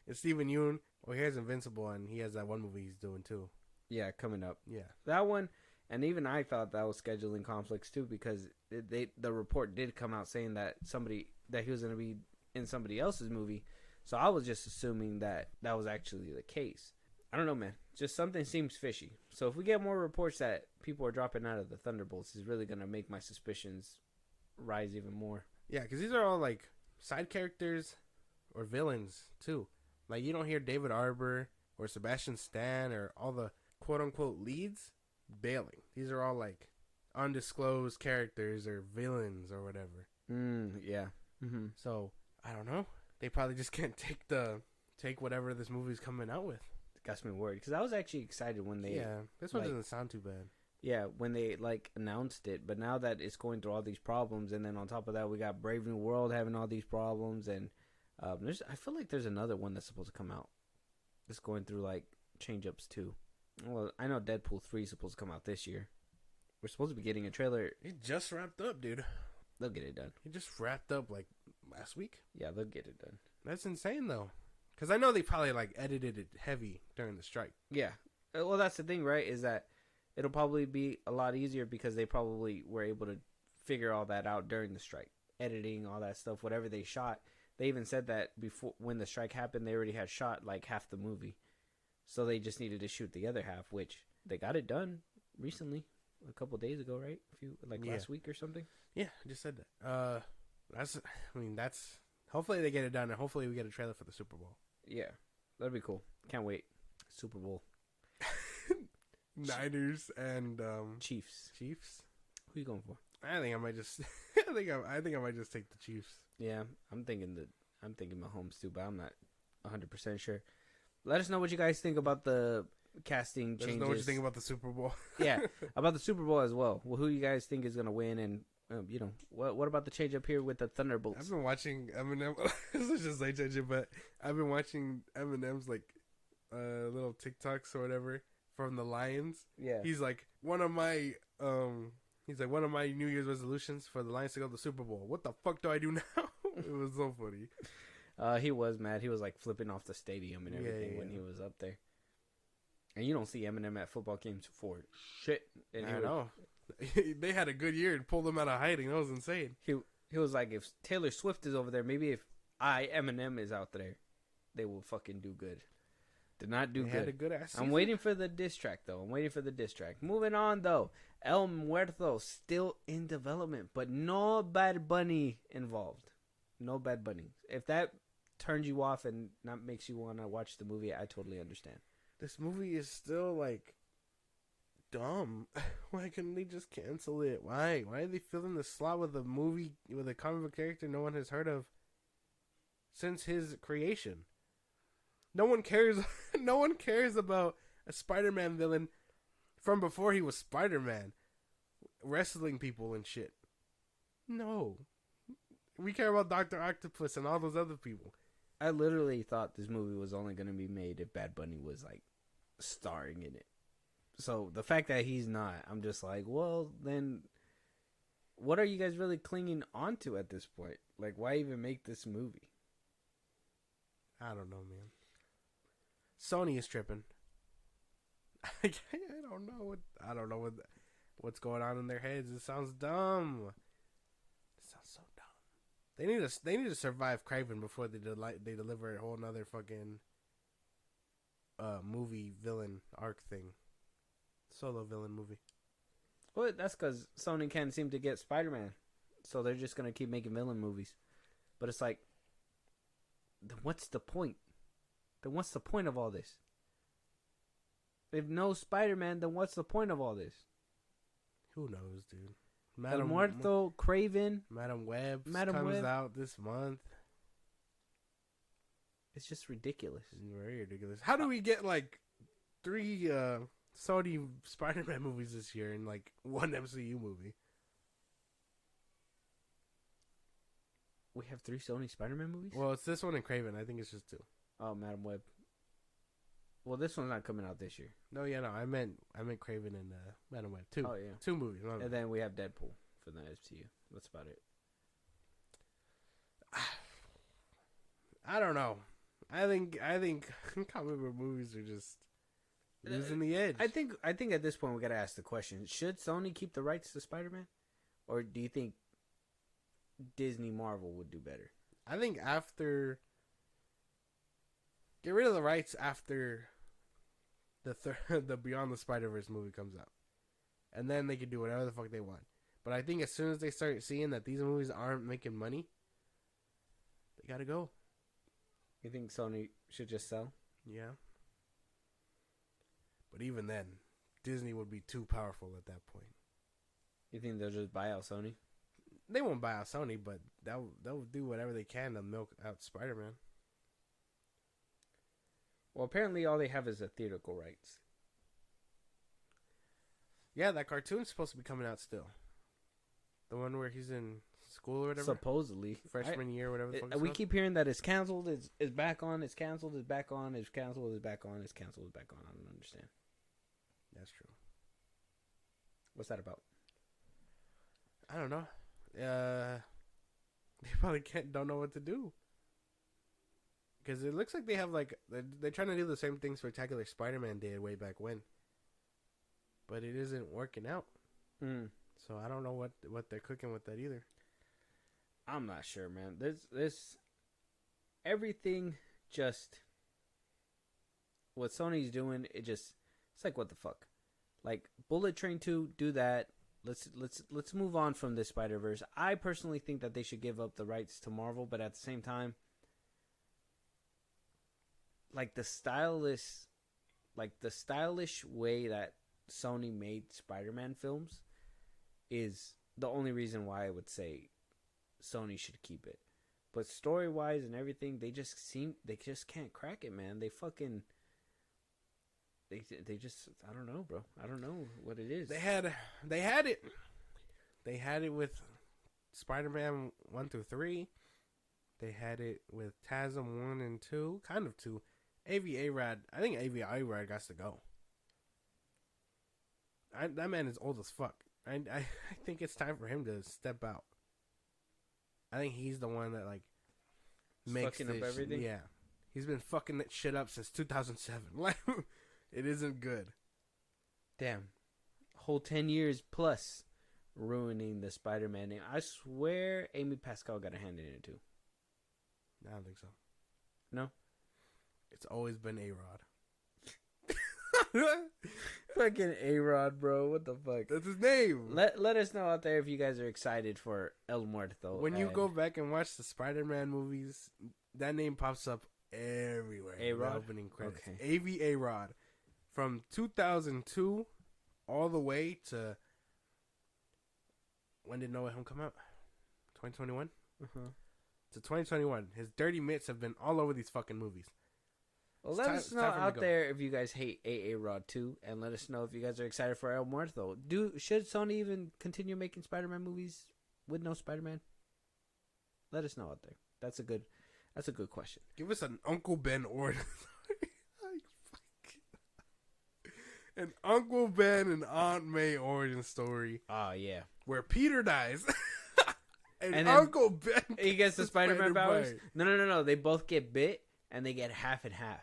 It's Steven Yeun. Well, here's Invincible, and he has that one movie he's doing too. Yeah, coming up. Yeah. That one, and even I thought that was scheduling conflicts too, because the report did come out saying that he was going to be in somebody else's movie. So I was just assuming that was actually the case. I don't know, man. Just something seems fishy. So if we get more reports that people are dropping out of the Thunderbolts, is really going to make my suspicions rise even more. Yeah, because these are all like side characters or villains too. Like, you don't hear David Arbor or Sebastian Stan or all the quote unquote leads bailing. These are all like undisclosed characters or villains or whatever. Yeah. Mm-hmm. So I don't know. They probably just can't take whatever this movie's coming out with. It got me worried because I was actually excited when they. Yeah, this one doesn't sound too bad. Yeah, when they like announced it, but now that it's going through all these problems, and then on top of that, we got Brave New World having all these problems, and I feel like there's another one that's supposed to come out. It's going through like change-ups too. Well, I know Deadpool 3 is supposed to come out this year. We're supposed to be getting a trailer. It just wrapped up, dude. They'll get it done. It just wrapped up like last week. Yeah, they'll get it done. That's insane though, because I know they probably like edited it heavy during the strike. Yeah, well, that's the thing, right? Is that it'll probably be a lot easier because they probably were able to figure all that out during the strike, editing all that stuff, whatever they shot. They even said that before, when the strike happened, they already had shot like half the movie. So they just needed to shoot the other half, which they got it done recently, a couple days ago, right? Last week or something. Yeah, I just said that. That's hopefully they get it done, and hopefully we get a trailer for the Super Bowl. Yeah, that'd be cool. Can't wait. Super Bowl. Niners and Chiefs. Who you going for? I think I might just. I think I might just take the Chiefs. Yeah, I'm thinking Mahomes too, but I'm not 100% sure. Let us know what you guys think about the casting changes. Let us know what you think about the Super Bowl. Yeah, about the Super Bowl as well. Well, who you guys think is gonna win, and what about the change up here with the Thunderbolts? I've been watching Eminem. This is just like judging, but I've been watching Eminem's like little TikToks or whatever from the Lions. Yeah, he's like one of my New Year's resolutions for the Lions to go to the Super Bowl. What the fuck do I do now? It was so funny. He was mad. He was like flipping off the stadium and everything when he was up there. And you don't see Eminem at football games for shit. And I know. They had a good year and pulled him out of hiding. That was insane. He was like, if Taylor Swift is over there, maybe if Eminem is out there, they will fucking do good. Did not do good. Had a good ass season. I'm waiting for the diss track, though. Moving on, though. El Muerto still in development, but no Bad Bunny involved. No Bad Bunny. If that turns you off and not makes you want to watch the movie, I totally understand. This movie is still, like, dumb. Why couldn't they just cancel it? Why? Why are they filling the slot with a movie with a comic book character no one has heard of since his creation? No one cares. No one cares about a Spider-Man villain from before he was Spider-Man, wrestling people and shit. No. We care about Dr. Octopus and all those other people. I literally thought this movie was only going to be made if Bad Bunny was, like, starring in it. So the fact that he's not, I'm just like, well, then what are you guys really clinging onto at this point? Like, why even make this movie? I don't know, man. Sony is tripping. I don't know what's going on in their heads. It sounds dumb. sounds so dumb. They need to survive Kraven before they deliver a whole nother fucking movie villain arc thing. Solo villain movie. Well, that's because Sony can't seem to get Spider-Man, so they're just gonna keep making villain movies. But it's like, then what's the point? Then what's the point of all this? If no Spider-Man, then what's the point of all this? Who knows, dude? El Muerto, Kraven, Madam Web comes out this month. It's just ridiculous. It's very ridiculous. How do we get like 3 Sony Spider-Man movies this year and like 1 MCU movie? We have 3 Sony Spider-Man movies? Well, it's this one and Kraven. I think it's just 2. Oh, Madam Web. Well, this one's not coming out this year. No, yeah, no. I meant Kraven and Madam Web. 2. Oh, yeah. 2 movies. And then we have Deadpool for the MCU. That's about it. I don't know. I think comic book movies are just losing the edge. I think at this point we gotta ask the question: should Sony keep the rights to Spider-Man, or do you think Disney Marvel would do better? I think get rid of the rights after the Beyond the Spider-Verse movie comes out, and then they can do whatever the fuck they want. But I think as soon as they start seeing that these movies aren't making money, they gotta go. You think Sony should just sell? Yeah. But even then, Disney would be too powerful at that point. You think they'll just buy out Sony? They won't buy out Sony, but they'll do whatever they can to milk out Spider-Man. Well, apparently all they have is the theatrical rights. Yeah, that cartoon's supposed to be coming out still. The one where he's in school or whatever. Supposedly. Freshman year, whatever the fuck we keep hearing that it's canceled, it's back on, it's canceled, it's back on, it's canceled, it's back on, it's canceled, it's back on. I don't understand. That's true. What's that about? I don't know. They probably don't know what to do. Because it looks like they have like they're trying to do the same thing Spectacular Spider-Man did way back when, but it isn't working out. So I don't know what they're cooking with that either. I'm not sure, man. This everything just what Sony's doing. It's like what the fuck. Like Bullet Train 2, do that. Let's move on from this Spider-Verse. I personally think that they should give up the rights to Marvel, but at the same time, like the stylish way that Sony made Spider-Man films is the only reason why I would say Sony should keep it. But story-wise and everything, they just can't crack it, man. They just I don't know, bro. I don't know what it is. They had it. They had it with Spider-Man 1 through 3. They had it with TASM 1 and 2, kind of 2. Arad, I think Arad got to go. That man is old as fuck. I think it's time for him to step out. I think he's the one that like makes fucking up everything. Yeah, he's been fucking that shit up since 2007. Like, it isn't good. Damn, whole 10 years plus ruining the Spider-Man name. I swear, Amy Pascal got a hand in it too. I don't think so. No. It's always been A-Rod. Fucking A-Rod, bro. What the fuck? That's his name. Let us know out there if you guys are excited for El Muerto. When you go back and watch the Spider-Man movies, that name pops up everywhere. A-Rod? Opening credits. Okay. A.V. A-Rod. From 2002 all the way to... When did No Way Home come out? 2021? Uh-huh. To 2021. His dirty mitts have been all over these fucking movies. Well, let us know out there if you guys hate A-Rod too, and let us know if you guys are excited for El Muerto. Should Sony even continue making Spider-Man movies with no Spider-Man? Let us know out there. That's a good question. Give us an Uncle Ben origin story. An Uncle Ben and Aunt May origin story. Oh yeah, where Peter dies. and then Uncle Ben he gets the Spider-Man powers. No. They both get bit, and they get half and half.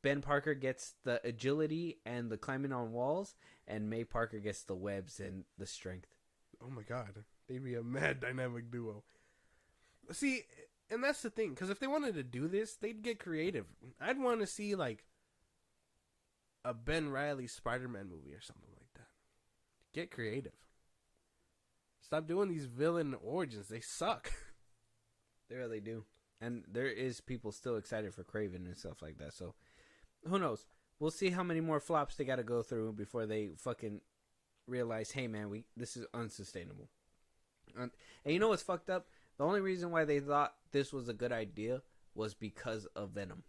Ben Parker gets the agility and the climbing on walls, and May Parker gets the webs and the strength. Oh my god. They'd be a mad dynamic duo. See, and that's the thing, because if they wanted to do this, they'd get creative. I'd want to see, like, a Ben Reilly Spider-Man movie or something like that. Get creative. Stop doing these villain origins. They suck. They really do. And there is people still excited for Kraven and stuff like that. So, who knows? We'll see how many more flops they got to go through before they fucking realize, hey, man, this is unsustainable. And you know what's fucked up? The only reason why they thought this was a good idea was because of Venom.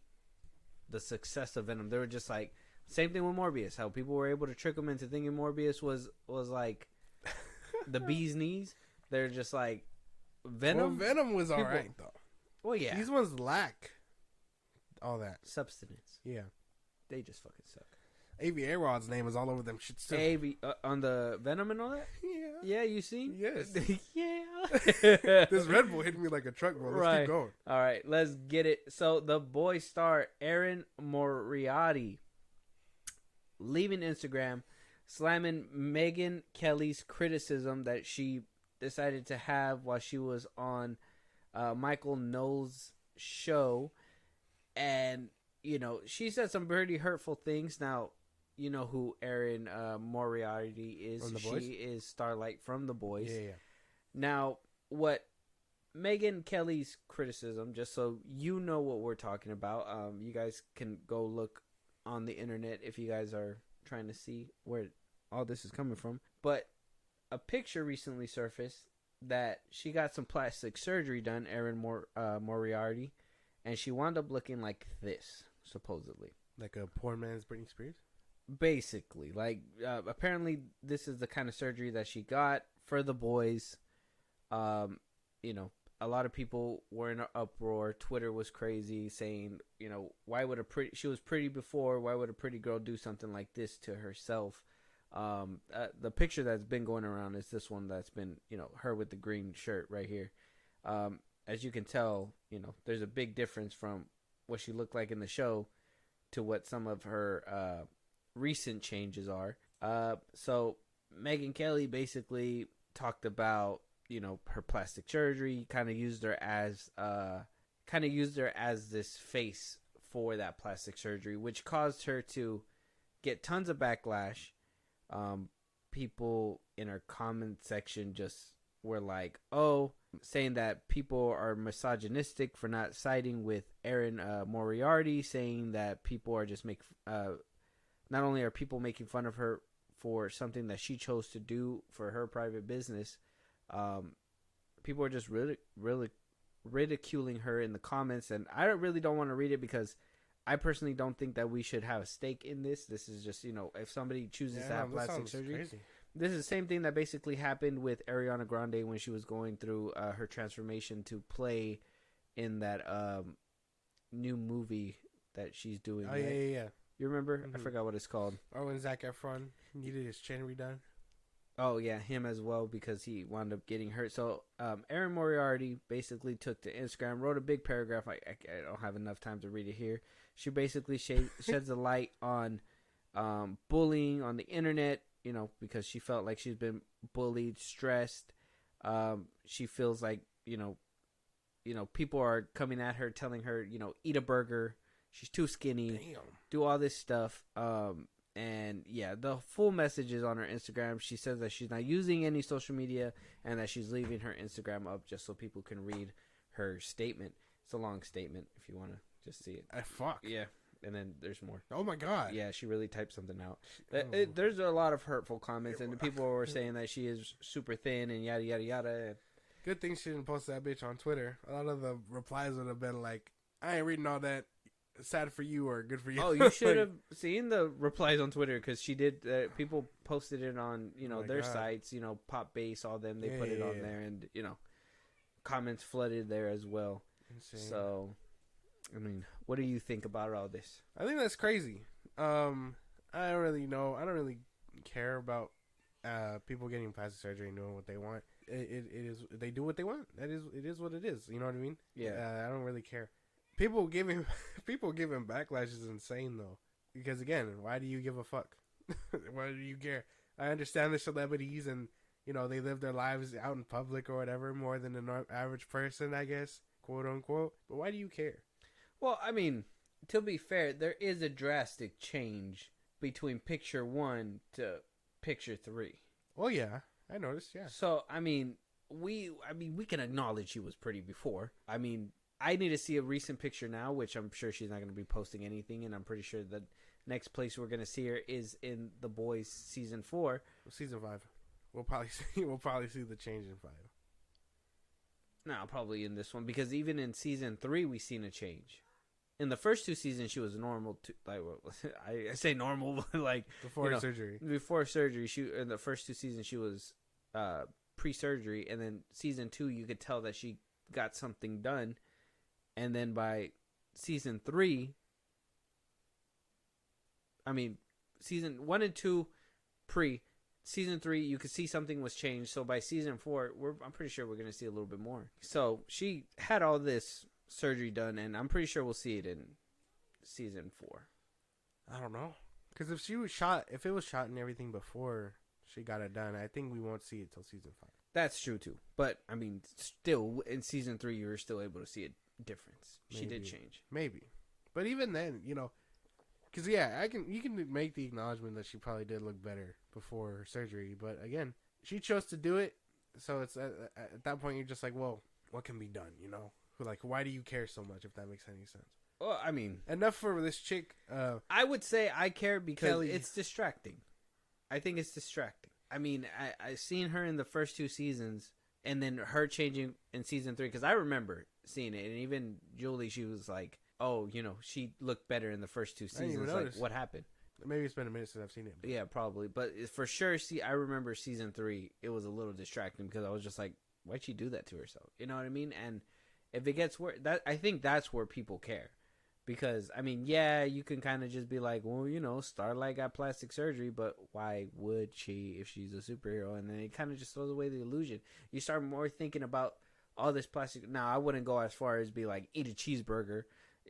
The success of Venom. They were just like, same thing with Morbius. How people were able to trick them into thinking Morbius was like the bee's knees. They're just like, Venom? Well, Venom was alright, though. Well, yeah. These ones lack all that. Substance. Yeah. They just fucking suck. Avi Arod's name is all over them shits, too. Avi, on the Venom and all that? Yeah. Yeah, you seen? Yes. Yeah. This Red Bull hit me like a truck, bro. Let's keep going. All right, let's get it. So, the boy star, Erin Moriarty, leaving Instagram, slamming Megyn Kelly's criticism that she decided to have while she was on Michael Knowles' show. And, you know, she said some pretty hurtful things. Now, you know who Erin Moriarty is. From The Boys? She is Starlight from The Boys. Yeah. Now, what Megyn Kelly's criticism, just so you know what we're talking about, you guys can go look on the internet if you guys are trying to see where all this is coming from. But a picture recently surfaced that she got some plastic surgery done, Erin Moriarty, and she wound up looking like this, supposedly. Like a poor man's Britney Spears? Basically. Like, apparently this is the kind of surgery that she got for The Boys. You know, a lot of people were in an uproar. Twitter was crazy, saying, you know, she was pretty before, why would a pretty girl do something like this to herself? The picture that's been going around is this one that's been, you know, her with the green shirt right here. As you can tell, you know, there's a big difference from what she looked like in the show to what some of her recent changes are. So Megyn Kelly basically talked about, you know, her plastic surgery, kind of used her as this face for that plastic surgery, which caused her to get tons of backlash. People in her comment section just were like, saying that people are misogynistic for not siding with Erin Moriarty, saying that people are just not only are people making fun of her for something that she chose to do for her private business, people are just really ridiculing her in the comments. And I really don't want to read it because I personally don't think that we should have a stake in this. This is just, you know, if somebody chooses to have plastic surgery. Crazy. This is the same thing that basically happened with Ariana Grande when she was going through her transformation to play in that new movie that she's doing. Oh, right? Yeah. You remember? Mm-hmm. I forgot what it's called. Oh, when Zac Efron needed his chin redone. Oh, yeah, him as well, because he wound up getting hurt. So, Erin Moriarty basically took to Instagram, wrote a big paragraph. I don't have enough time to read it here. She basically sheds a light on bullying on the internet, you know, because she felt like she's been bullied, stressed. She feels like, you know, people are coming at her, telling her, you know, eat a burger. She's too skinny. Damn. Do all this stuff. And yeah, the full message is on her Instagram. She says that she's not using any social media and that she's leaving her Instagram up just so people can read her statement. It's a long statement if you want to just see it. Fuck. Yeah. And then there's more. Oh my God. Yeah, she really typed something out. There's a lot of hurtful comments, and the people were saying that she is super thin and yada, yada, yada. Good thing she didn't post that bitch on Twitter. A lot of the replies would have been like, I ain't reading all that. Sad for you or good for you. Oh, you should have seen the replies on Twitter because she did. People posted it on, you know, their sites. You know, Pop Base, all them. They put it on there, and you know, comments flooded there as well. Insane. So, I mean, what do you think about all this? I think that's crazy. I don't really know. I don't really care about people getting plastic surgery and doing what they want. It is they do what they want. It is what it is. You know what I mean? Yeah. I don't really care. People giving backlash is insane though, because again, why do you give a fuck? Why do you care? I understand the celebrities and you know, they live their lives out in public or whatever more than an average person, I guess, quote unquote. But why do you care? Well, I mean, to be fair, there is a drastic change between picture 1 to picture 3. Well, yeah, I noticed, yeah. So, I mean, we can acknowledge she was pretty before. I mean, I need to see a recent picture now, which I'm sure she's not going to be posting anything, and I'm pretty sure the next place we're going to see her is in The Boys season 4. Season 5. We'll probably see the change in 5. No, probably in this one, because even in season 3 we seen a change. In the first 2 seasons she was normal too, like I say normal, but like before surgery. Before surgery, she in the first 2 seasons she was pre-surgery, and then season 2 you could tell that she got something done. And then by season 3, I mean, season 1 and 2 pre, season 3 you could see something was changed. So by season 4, I'm pretty sure we're going to see a little bit more. So she had all this surgery done, and I'm pretty sure we'll see it in season 4. I don't know, because if it was shot and everything before she got it done, I think we won't see it till season 5. That's true too. But I mean, still in season 3 you were still able to see a difference. Maybe. She did change. Maybe. But even then, you know, because yeah, you can make the acknowledgement that she probably did look better before her surgery. But again, she chose to do it, so it's at that point you're just like, well, what can be done? You know, like, why do you care so much? If that makes any sense. Well, I mean, enough for this chick. I would say I care because Kelly. It's distracting. I think it's distracting. I mean, I seen her in the first 2 seasons, and then her changing in season 3, because I remember seeing it, and even Julie, she was like, oh, you know, she looked better in the first 2 seasons. Like, what happened? Maybe it's been a minute since I've seen it. Yeah, probably. But for sure, I remember season 3, it was a little distracting, because I was just like, why'd she do that to herself? You know what I mean? And if it gets worse, I think that's where people care. Because, I mean, yeah, you can kind of just be like, well, you know, Starlight got plastic surgery, but why would she if she's a superhero? And then it kind of just throws away the illusion. You start more thinking about all this plastic. Now, I wouldn't go as far as be like, eat a cheeseburger.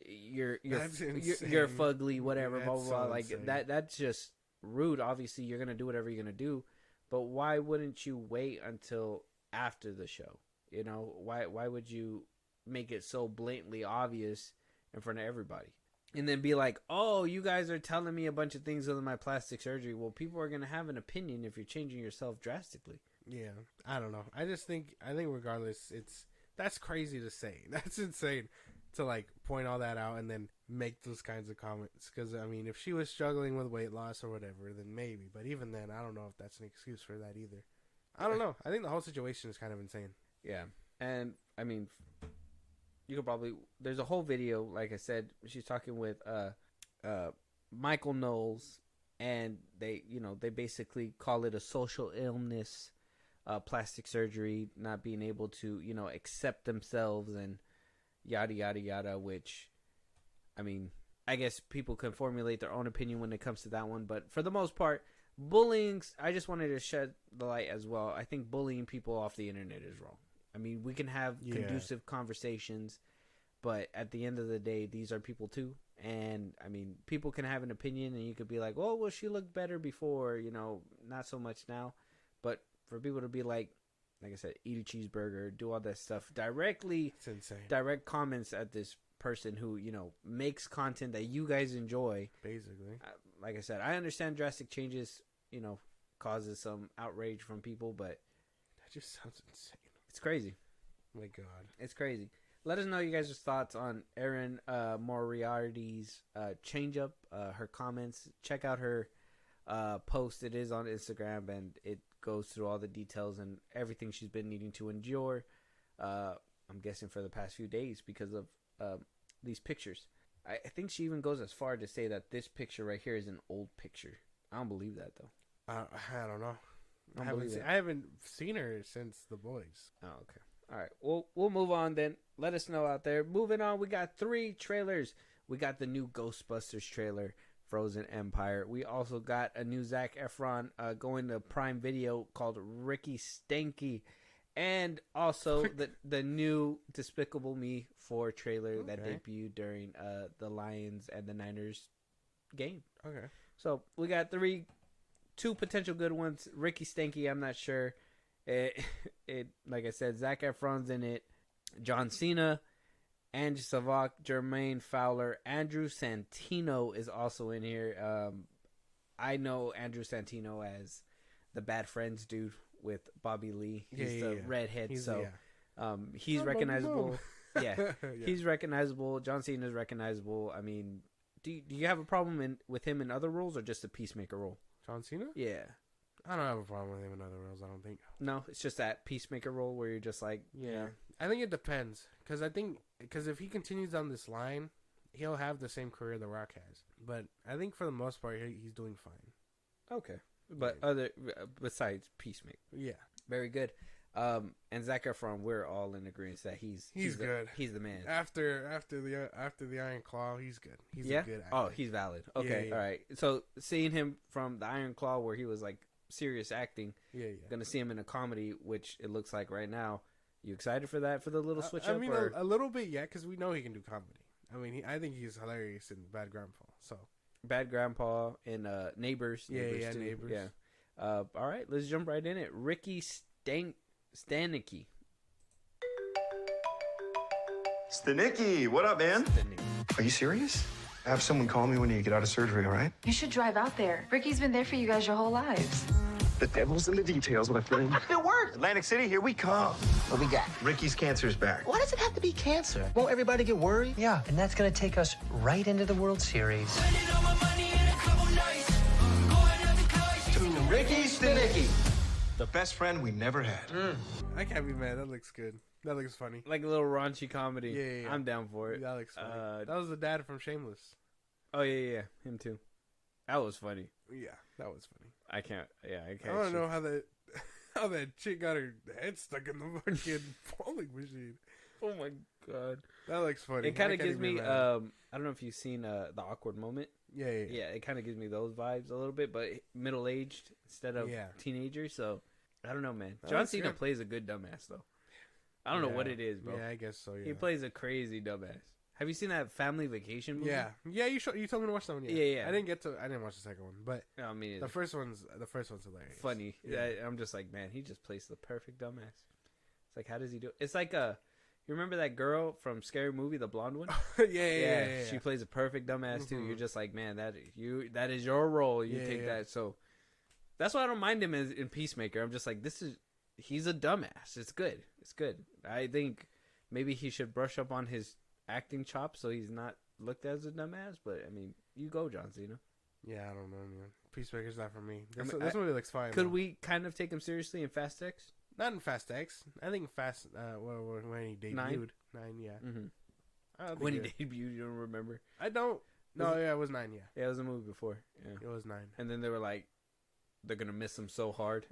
You're fugly, whatever, blah, blah, blah. Like, that's just rude. Obviously, you're going to do whatever you're going to do. But why wouldn't you wait until after the show? You know, why would you make it so blatantly obvious in front of everybody, and then be like, oh, you guys are telling me a bunch of things with my plastic surgery? Well, people are going to have an opinion if you're changing yourself drastically. Yeah, I don't know. I think regardless, that's crazy to say. That's insane to like point all that out and then make those kinds of comments. Because I mean, if she was struggling with weight loss or whatever, then maybe. But even then, I don't know if that's an excuse for that either. I don't know. I think the whole situation is kind of insane. Yeah, and I mean, you could probably, there's a whole video, like I said, she's talking with Michael Knowles, and they basically call it a social illness, plastic surgery, not being able to, you know, accept themselves and yada yada yada, which, I mean, I guess people can formulate their own opinion when it comes to that one, but for the most part, bullying, I just wanted to shed the light as well. I think bullying people off the internet is wrong. I mean, we can have conducive conversations, but at the end of the day, these are people too. And, I mean, people can have an opinion, and you could be like, oh, well, she looked better before, you know, not so much now. But for people to be like I said, eat a cheeseburger, do all that stuff, directly, it's insane. Direct comments at this person who, you know, makes content that you guys enjoy. Basically. Like I said, I understand drastic changes, you know, causes some outrage from people, but that just sounds insane. It's crazy. My God. It's crazy. Let us know you guys' thoughts on Erin Moriarty's change up, her comments. Check out her post. It is on Instagram, and it goes through all the details and everything she's been needing to endure. I'm guessing for the past few days because of these pictures. I think she even goes as far to say that this picture right here is an old picture. I don't believe that, though. I don't know. I haven't seen her since The Boys. Oh, okay. All right. We'll move on then. Let us know out there. Moving on, we got 3 trailers. We got the new Ghostbusters trailer, Frozen Empire. We also got a new Zac Efron going to Prime Video called Ricky Stanky. And also the new Despicable Me 4 trailer that debuted during the Lions and the Niners game. Okay. So we got 2 potential good ones. Ricky Stanky, I'm not sure. It like I said, Zac Efron's in it. John Cena, Angie Savak, Jermaine Fowler, Andrew Santino is also in here. I know Andrew Santino as the Bad Friends dude with Bobby Lee. He's the redhead, he's recognizable. Yeah, he's recognizable. John Cena's recognizable. I mean, do you have a problem with him in other roles or just a Peacemaker role? John Cena? Yeah. I don't have a problem with him in other roles, I don't think. No, it's just that Peacemaker role where you're just like... Yeah. I think it depends. Because if he continues on this line, he'll have the same career The Rock has. But I think for the most part, he's doing fine. Okay. But besides Peacemaker. Yeah. Very good. And Zac Efron, we're all in agreement that he's good. He's the man. After the Iron Claw, he's good. He's a good actor. Oh, he's valid. Okay, all right. So seeing him from the Iron Claw, where he was like serious acting, gonna see him in a comedy, which it looks like right now. You excited for that? For the little switch up? I mean, a little bit, yeah, because we know he can do comedy. I mean, I think he's hilarious in Bad Grandpa. So Bad Grandpa and Neighbors. Neighbors. Yeah. All right, let's jump right in it. Ricky Stanicki. Stanicki, what up, man? Are you serious? Have someone call me when you get out of surgery, all right? You should drive out there. Ricky's been there for you guys your whole lives. The devil's in the details, my friend. It worked. Atlantic City, here we come. What we got? Ricky's cancer's back. Why does it have to be cancer? Won't everybody get worried? Yeah, and that's going to take us right into the World Series. Ricky Stanicki, the best friend we never had. I can't be mad. That looks good. That looks funny. Like a little raunchy comedy. Yeah. I'm down for it. That looks funny. That was the dad from Shameless. Oh, yeah. Him too. That was funny. Yeah, that was funny. I can't. I don't know how that chick got her head stuck in the fucking bowling machine. Oh my god, that looks funny. It kind of gives me. I don't know if you've seen the Awkward Moment. Yeah. It kind of gives me those vibes a little bit, but middle aged instead of teenager. So I don't know, man. John Cena plays a good dumbass though. I don't know what it is, bro. Yeah, I guess so. Yeah. He plays a crazy dumbass. Have you seen that Family Vacation movie? Yeah. You told me to watch that one. Yeah. I didn't watch the second one, but me the first one's hilarious. Funny. Yeah. I'm just like, man, he just plays the perfect dumbass. It's like, how does he do it? It's like you remember that girl from Scary Movie, the blonde one? Yeah. She plays a perfect dumbass too. You're just like, man, that is your role. You take that. So that's why I don't mind him in Peacemaker. I'm just like, he's a dumbass. It's good. I think maybe he should brush up on his acting chops so he's not looked as a dumbass. But I mean, you go, John Cena. Yeah, I don't know, man. Peacemaker's not for me. This movie looks fine. Could we kind of take him seriously in Fast X? Not in Fast X. I think Fast. When he debuted. 9, yeah. Mm-hmm. When he debuted, you don't remember? I don't. No, it was 9. Yeah, it was a movie before. Yeah, it was 9. And then they were like, they're gonna miss him so hard.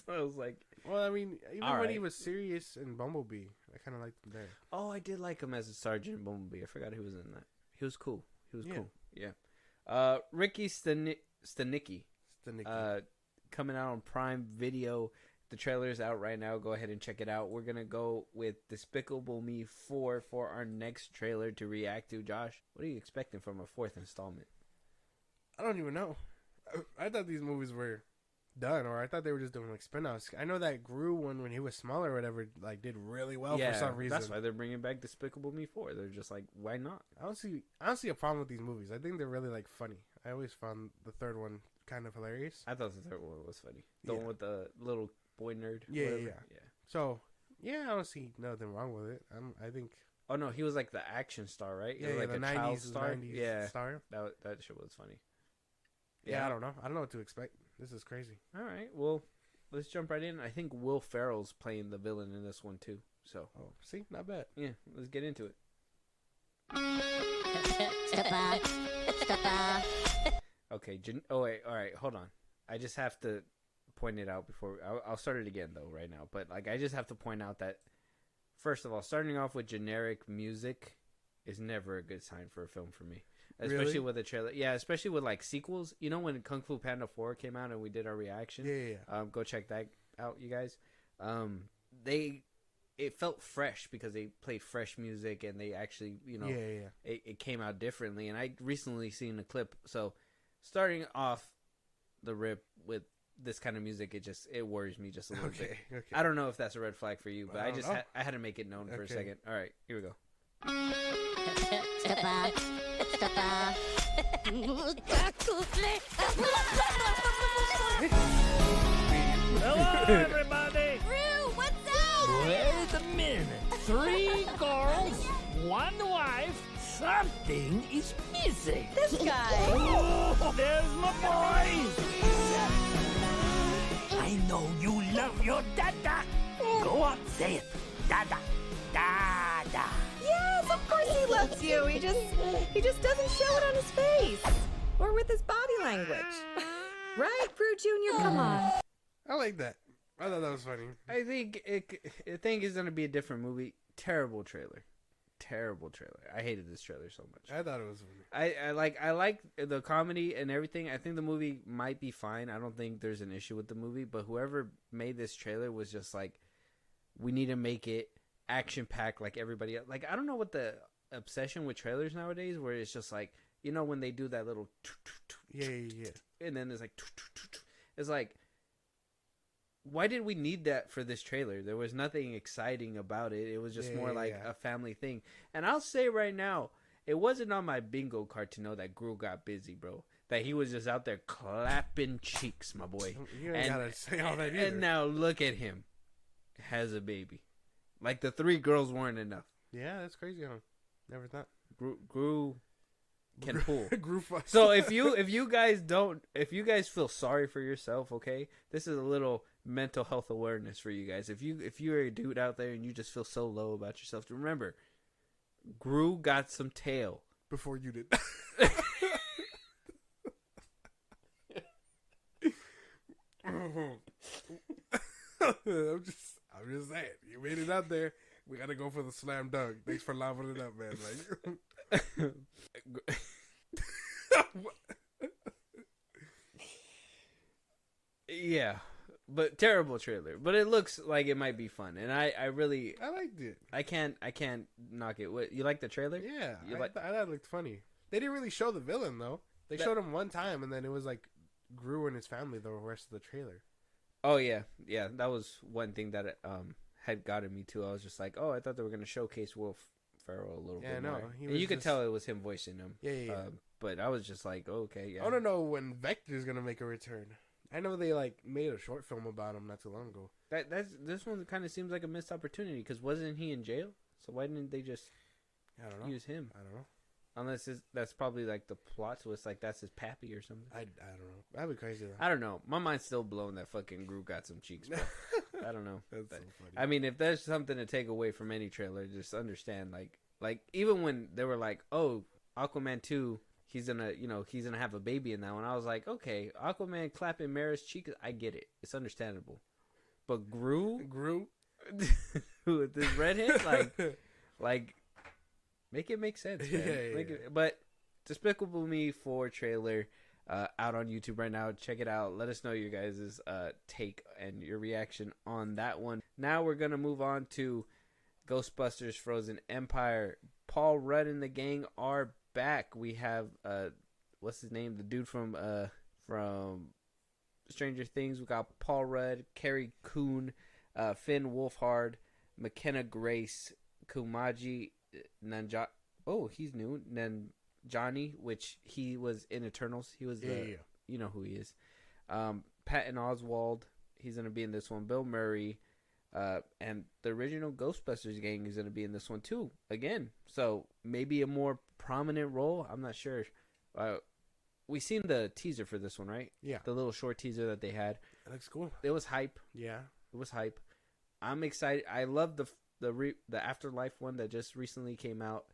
I was like, well, I mean, even when he was serious in Bumblebee, I kind of liked him there. Oh, I did like him as a sergeant in Bumblebee. I forgot he was in that. He was cool. Cool. Yeah. Ricky Stanicki. Coming out on Prime Video. The trailer is out right now. Go ahead and check it out. We're gonna go with Despicable Me 4 for our next trailer to react to. Josh, what are you expecting from a 4th installment? I don't even know. I thought these movies were done, or I thought they were just doing like spin-offs. I know that Gru one, when he was smaller or whatever, like did really well for some reason. That's why they're bringing back Despicable Me 4. They're just like, why not? I don't see a problem with these movies. I think they're really like funny. I always found the third one kind of hilarious. I thought the third one was funny. The one with the little boy nerd. Yeah. So I don't see nothing wrong with it. I think. Oh no, he was like the action star, right? He was like the a 90s star. That shit was funny. Yeah, I don't know. I don't know what to expect. This is crazy. All right, well, let's jump right in. I think Will Ferrell's playing the villain in this one too. So, see, not bad. Yeah, let's get into it. Step up. Okay. All right. Hold on. I just have to point it out before I'll start it again though right now. But like, I just have to point out that first of all, starting off with generic music is never a good sign for a film for me. Especially with a trailer. Yeah, especially with like sequels. You know when Kung Fu Panda 4 came out and we did our reaction? Yeah. Go check that out, you guys. It felt fresh because they played fresh music and they actually, it came out differently. And I recently seen a clip. So starting off the rip with this kind of music, it worries me just a little bit. Okay. I don't know if that's a red flag for you, but I I had to make it known for a second. All right, here we go. Hello, everybody. Rue, what's up? Wait a minute. 3 girls, 1 wife. Something is missing. This guy. Oh, there's my boys. I know you love your dada. Go on, say it. Dada. Dada. Yes, of course he loves you. He just doesn't show it on his face or with his body language. Right, Brew Jr.? Come on. I like that. I thought that was funny. I think it's gonna be a different movie. Terrible trailer. I hated this trailer so much. I thought it was funny. I like the comedy and everything. I think the movie might be fine. I don't think there's an issue with the movie, but whoever made this trailer was just like, we need to make it action packed like everybody else. Like, I don't know what the obsession with trailers nowadays, where it's just like, you know, when they do that little Yeah. and then there's like it's like, why did we need that for this trailer? There was nothing exciting about it. It was just more like a family thing. And I'll say right now, it wasn't on my bingo card to know that Gru got busy, bro. That he was just out there clapping cheeks, my boy. You ain't gotta say all that either. And now look at him. Has a baby. Like, the 3 girls weren't enough. Yeah, that's crazy, huh? Never thought. Gru can pull. Gru fucks. So if you guys feel sorry for yourself, okay, this is a little mental health awareness for you guys. If you're a dude out there and you just feel so low about yourself, remember, Gru got some tail before you did. I'm just saying, you made it out there. We gotta go for the slam dunk. Thanks for livening it up, man. Like, yeah, but terrible trailer. But it looks like it might be fun, and I liked it. I can't knock it. What, you like the trailer? Yeah, I thought it looked funny. They didn't really show the villain though. They showed him one time, and then it was like Gru and his family the rest of the trailer. Oh yeah. That was one thing that had gotten me too. I was just like, oh, I thought they were gonna showcase Will Ferrell a little bit more. And you could tell it was him voicing him. Yeah. But I was just like, oh, okay, yeah. I don't know when Vector's gonna make a return. I know they like made a short film about him not too long ago. This one kind of seems like a missed opportunity, because wasn't he in jail? So why didn't they just use him? I don't know. Unless that's probably like the plot twist, like that's his pappy or something. I don't know. That'd be crazy though. I don't know. My mind's still blown that fucking Gru got some cheeks, bro. I don't know. That's so funny. I mean, if there's something to take away from any trailer, just understand, like even when they were like, oh, Aquaman 2, he's gonna have a baby in that one. I was like, okay, Aquaman clapping Mara's cheek, I get it. It's understandable. But Gru with this redhead, like. Make it make sense, man. Yeah. But Despicable Me 4 trailer out on YouTube right now. Check it out. Let us know your guys' take and your reaction on that one. Now we're going to move on to Ghostbusters Frozen Empire. Paul Rudd and the gang are back. We have, what's his name? The dude from Stranger Things. We got Paul Rudd, Carrie Coon, Finn Wolfhard, McKenna Grace, Kumaji he's new. Nanjiani, which he was in Eternals. He was you know who he is. Patton Oswalt, he's gonna be in this one. Bill Murray, and the original Ghostbusters gang is gonna be in this one too. Again, so maybe a more prominent role. I'm not sure. We seen the teaser for this one, right? Yeah. The little short teaser that they had. It looks cool. It was hype. Yeah. It was hype. I'm excited. I love the Afterlife one that just recently came out.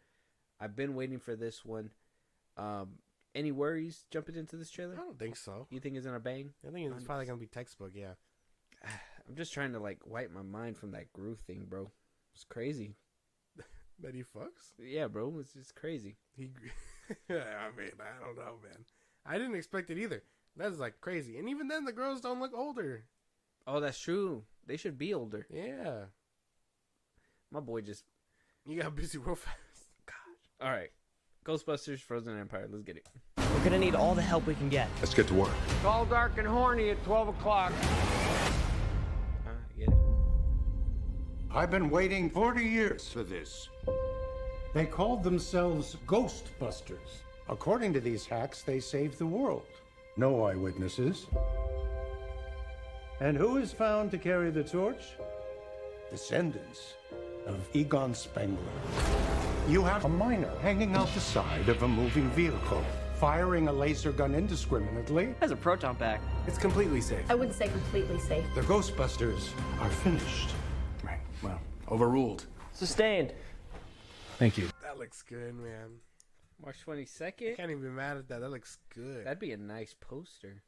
I've been waiting for this one. Any worries jumping into this trailer? I don't think so. You think it's gonna bang? I think it's probably gonna be textbook. Yeah. I'm just trying to like wipe my mind from that Gru thing, bro. It's crazy. That he fucks? Yeah, bro. It's just crazy. I mean, I don't know, man. I didn't expect it either. That's like crazy. And even then, the girls don't look older. Oh, that's true. They should be older. Yeah. My boy just... You got busy real fast. God. All right. Ghostbusters Frozen Empire. Let's get it. We're gonna need all the help we can get. Let's get to work. It's all dark and horny at 12 o'clock. Get it? I've been waiting 40 years for this. They called themselves Ghostbusters. According to these hacks, they saved the world. No eyewitnesses. And who is found to carry the torch? Descendants of Egon Spengler. You have a miner hanging out the side of a moving vehicle, firing a laser gun indiscriminately. Has a proton pack. It's completely safe. I wouldn't say completely safe. The Ghostbusters are finished. Right, well, overruled. Sustained. Thank you. That looks good, man. March 22nd. Can't even be mad at that. That looks good. That'd be a nice poster.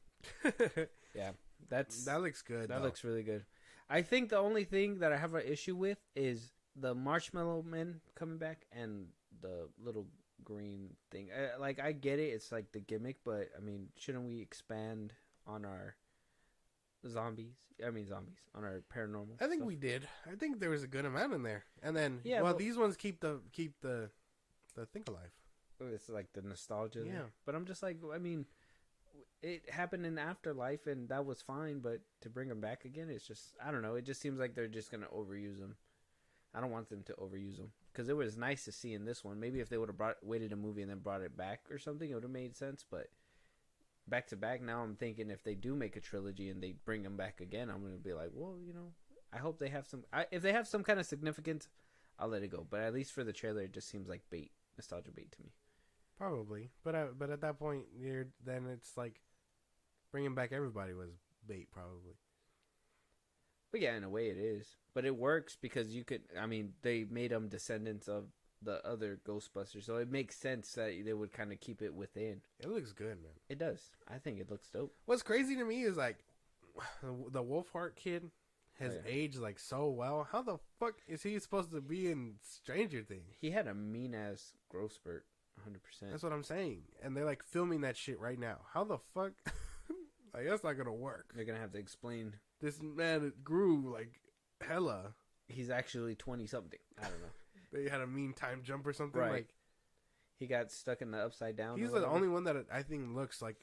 Yeah, that looks good. That though. looks really good. I think the only thing that I have an issue with is the Marshmallow Men coming back and the little green thing. I get it. It's like the gimmick, but I mean, shouldn't we expand on our zombies? On our paranormal. I think stuff? we did. I think there was a good amount in there, and then well, these ones keep the thing alive. It's like the nostalgia. Yeah, there. But I'm just like, I mean, it happened in Afterlife, and that was fine. But to bring them back again, it's just, I don't know. It just seems like they're just gonna overuse them. I don't want them to overuse them because it was nice to see in this one. Maybe if they would have waited a movie and then brought it back or something, it would have made sense. But back to back, now I'm thinking if they do make a trilogy and they bring them back again, I'm gonna be like, well, I hope they have some. If they have some kind of significance, I'll let it go. But at least for the trailer, it just seems like bait, nostalgia bait to me. Probably, but at that point, then it's like bringing back everybody was bait, probably. But yeah, in a way it is. But it works because they made them descendants of the other Ghostbusters, so it makes sense that they would kind of keep it within. It looks good, man. It does. I think it looks dope. What's crazy to me is like the Wolfheart kid has aged like so well. How the fuck is he supposed to be in Stranger Things? He had a mean ass growth spurt, 100%. That's what I'm saying, and they're like filming that shit right now. How the fuck? Like that's not gonna work. They're gonna have to explain. This man grew like hella. He's actually 20 something. I don't know. They had a mean time jump or something. Right. Like he got stuck in the upside down. He's the only one that I think looks like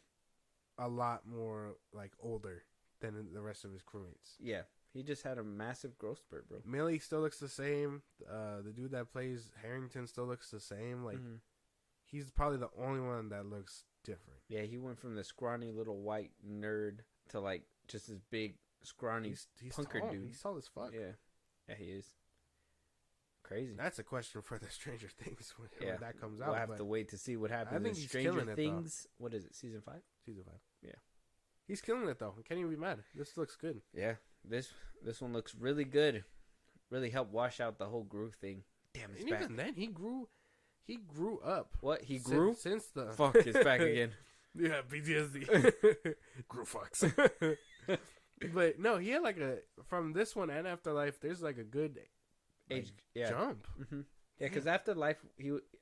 a lot more like older than the rest of his crewmates. Yeah, he just had a massive growth spurt, bro. Millie still looks the same. The dude that plays Harrington still looks the same. Like he's probably the only one that looks different. Yeah, he went from the scrawny little white nerd to like just this big scrawny he's punker tall. dude. He's tall as fuck. Yeah, he is. Crazy. That's a question for the Stranger Things when that comes out. We'll have to wait to see what happens. I think in he's Stranger killing Things. What is it? Season 5? Season 5. Yeah. He's killing it though. I can't even be mad. This looks good. Yeah. This one looks really good. Really helped wash out the whole Gru thing. Damn, it's and back. even then, he grew up. What? He grew? Since the... Fuck, it's back again. Yeah, PTSD. Grew fucks. But no, he had like from this one and Afterlife, there's like a good age jump. Mm-hmm. Yeah, because Afterlife,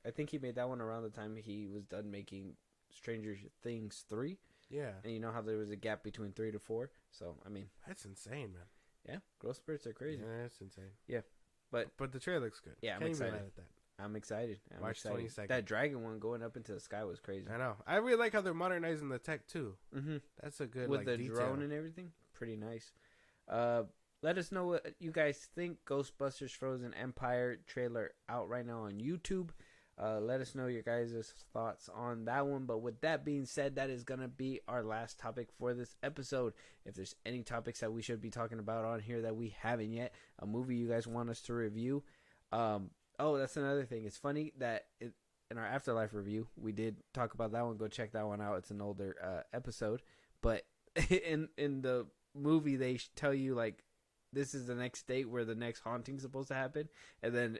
I think he made that one around the time he was done making Stranger Things 3. Yeah. And you know how there was a gap between 3 to 4? So, I mean... That's insane, man. Yeah, growth spurts are crazy. Yeah, that's insane. Yeah. But the trailer looks good. Yeah, I'm excited. At that. I'm excited. March 22nd. That dragon one going up into the sky was crazy. I know. I really like how they're modernizing the tech, too. Mm-hmm. That's a good, with the detail. drone and everything. Pretty nice. Let us know what you guys think. Ghostbusters Frozen Empire trailer out right now on YouTube. Let us know your guys' thoughts on that one. But with that being said, that is going to be our last topic for this episode. If there's any topics that we should be talking about on here that we haven't yet, a movie you guys want us to review. That's another thing. It's funny that in our Afterlife review, we did talk about that one. Go check that one out. It's an older episode. But in the movie, they tell you, like, this is the next date where the next haunting's supposed to happen, and then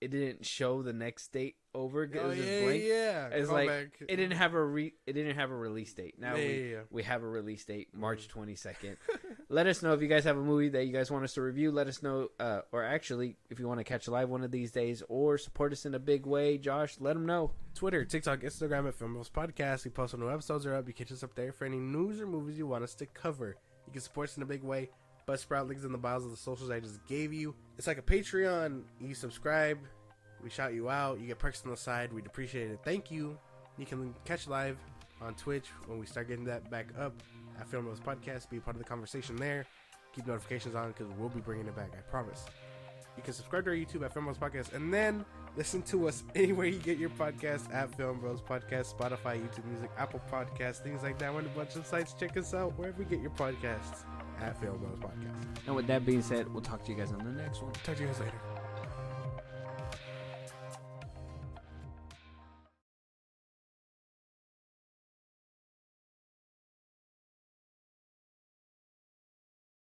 it didn't show the next date over. It was just blank. Yeah. It's like it didn't have a release date. Now we have a release date, March 22nd. Let us know if you guys have a movie that you guys want us to review. Let us know, or actually, if you want to catch live one of these days or support us in a big way, Josh, let them know. Twitter, TikTok, Instagram at Filmos Podcast. We post when new episodes are up. You catch us up there for any news or movies you want us to cover. You can support us in a big way. Buzzsprout links in the bios of the socials I just gave you. It's like a Patreon. You subscribe, we shout you out. You get perks on the side. We'd appreciate it. Thank you. You can catch live on Twitch when we start getting that back up at Film Bros Podcast. Be a part of the conversation there. Keep notifications on because we'll be bringing it back. I promise. You can subscribe to our YouTube at Film Bros Podcast and then listen to us anywhere you get your podcast at Film Bros Podcast, Spotify, YouTube Music, Apple Podcasts, things like that. We're on a bunch of sites. Check us out wherever you get your podcasts at Film Bros Podcast. And with that being said, we'll talk to you guys on the next one. Talk to you guys later.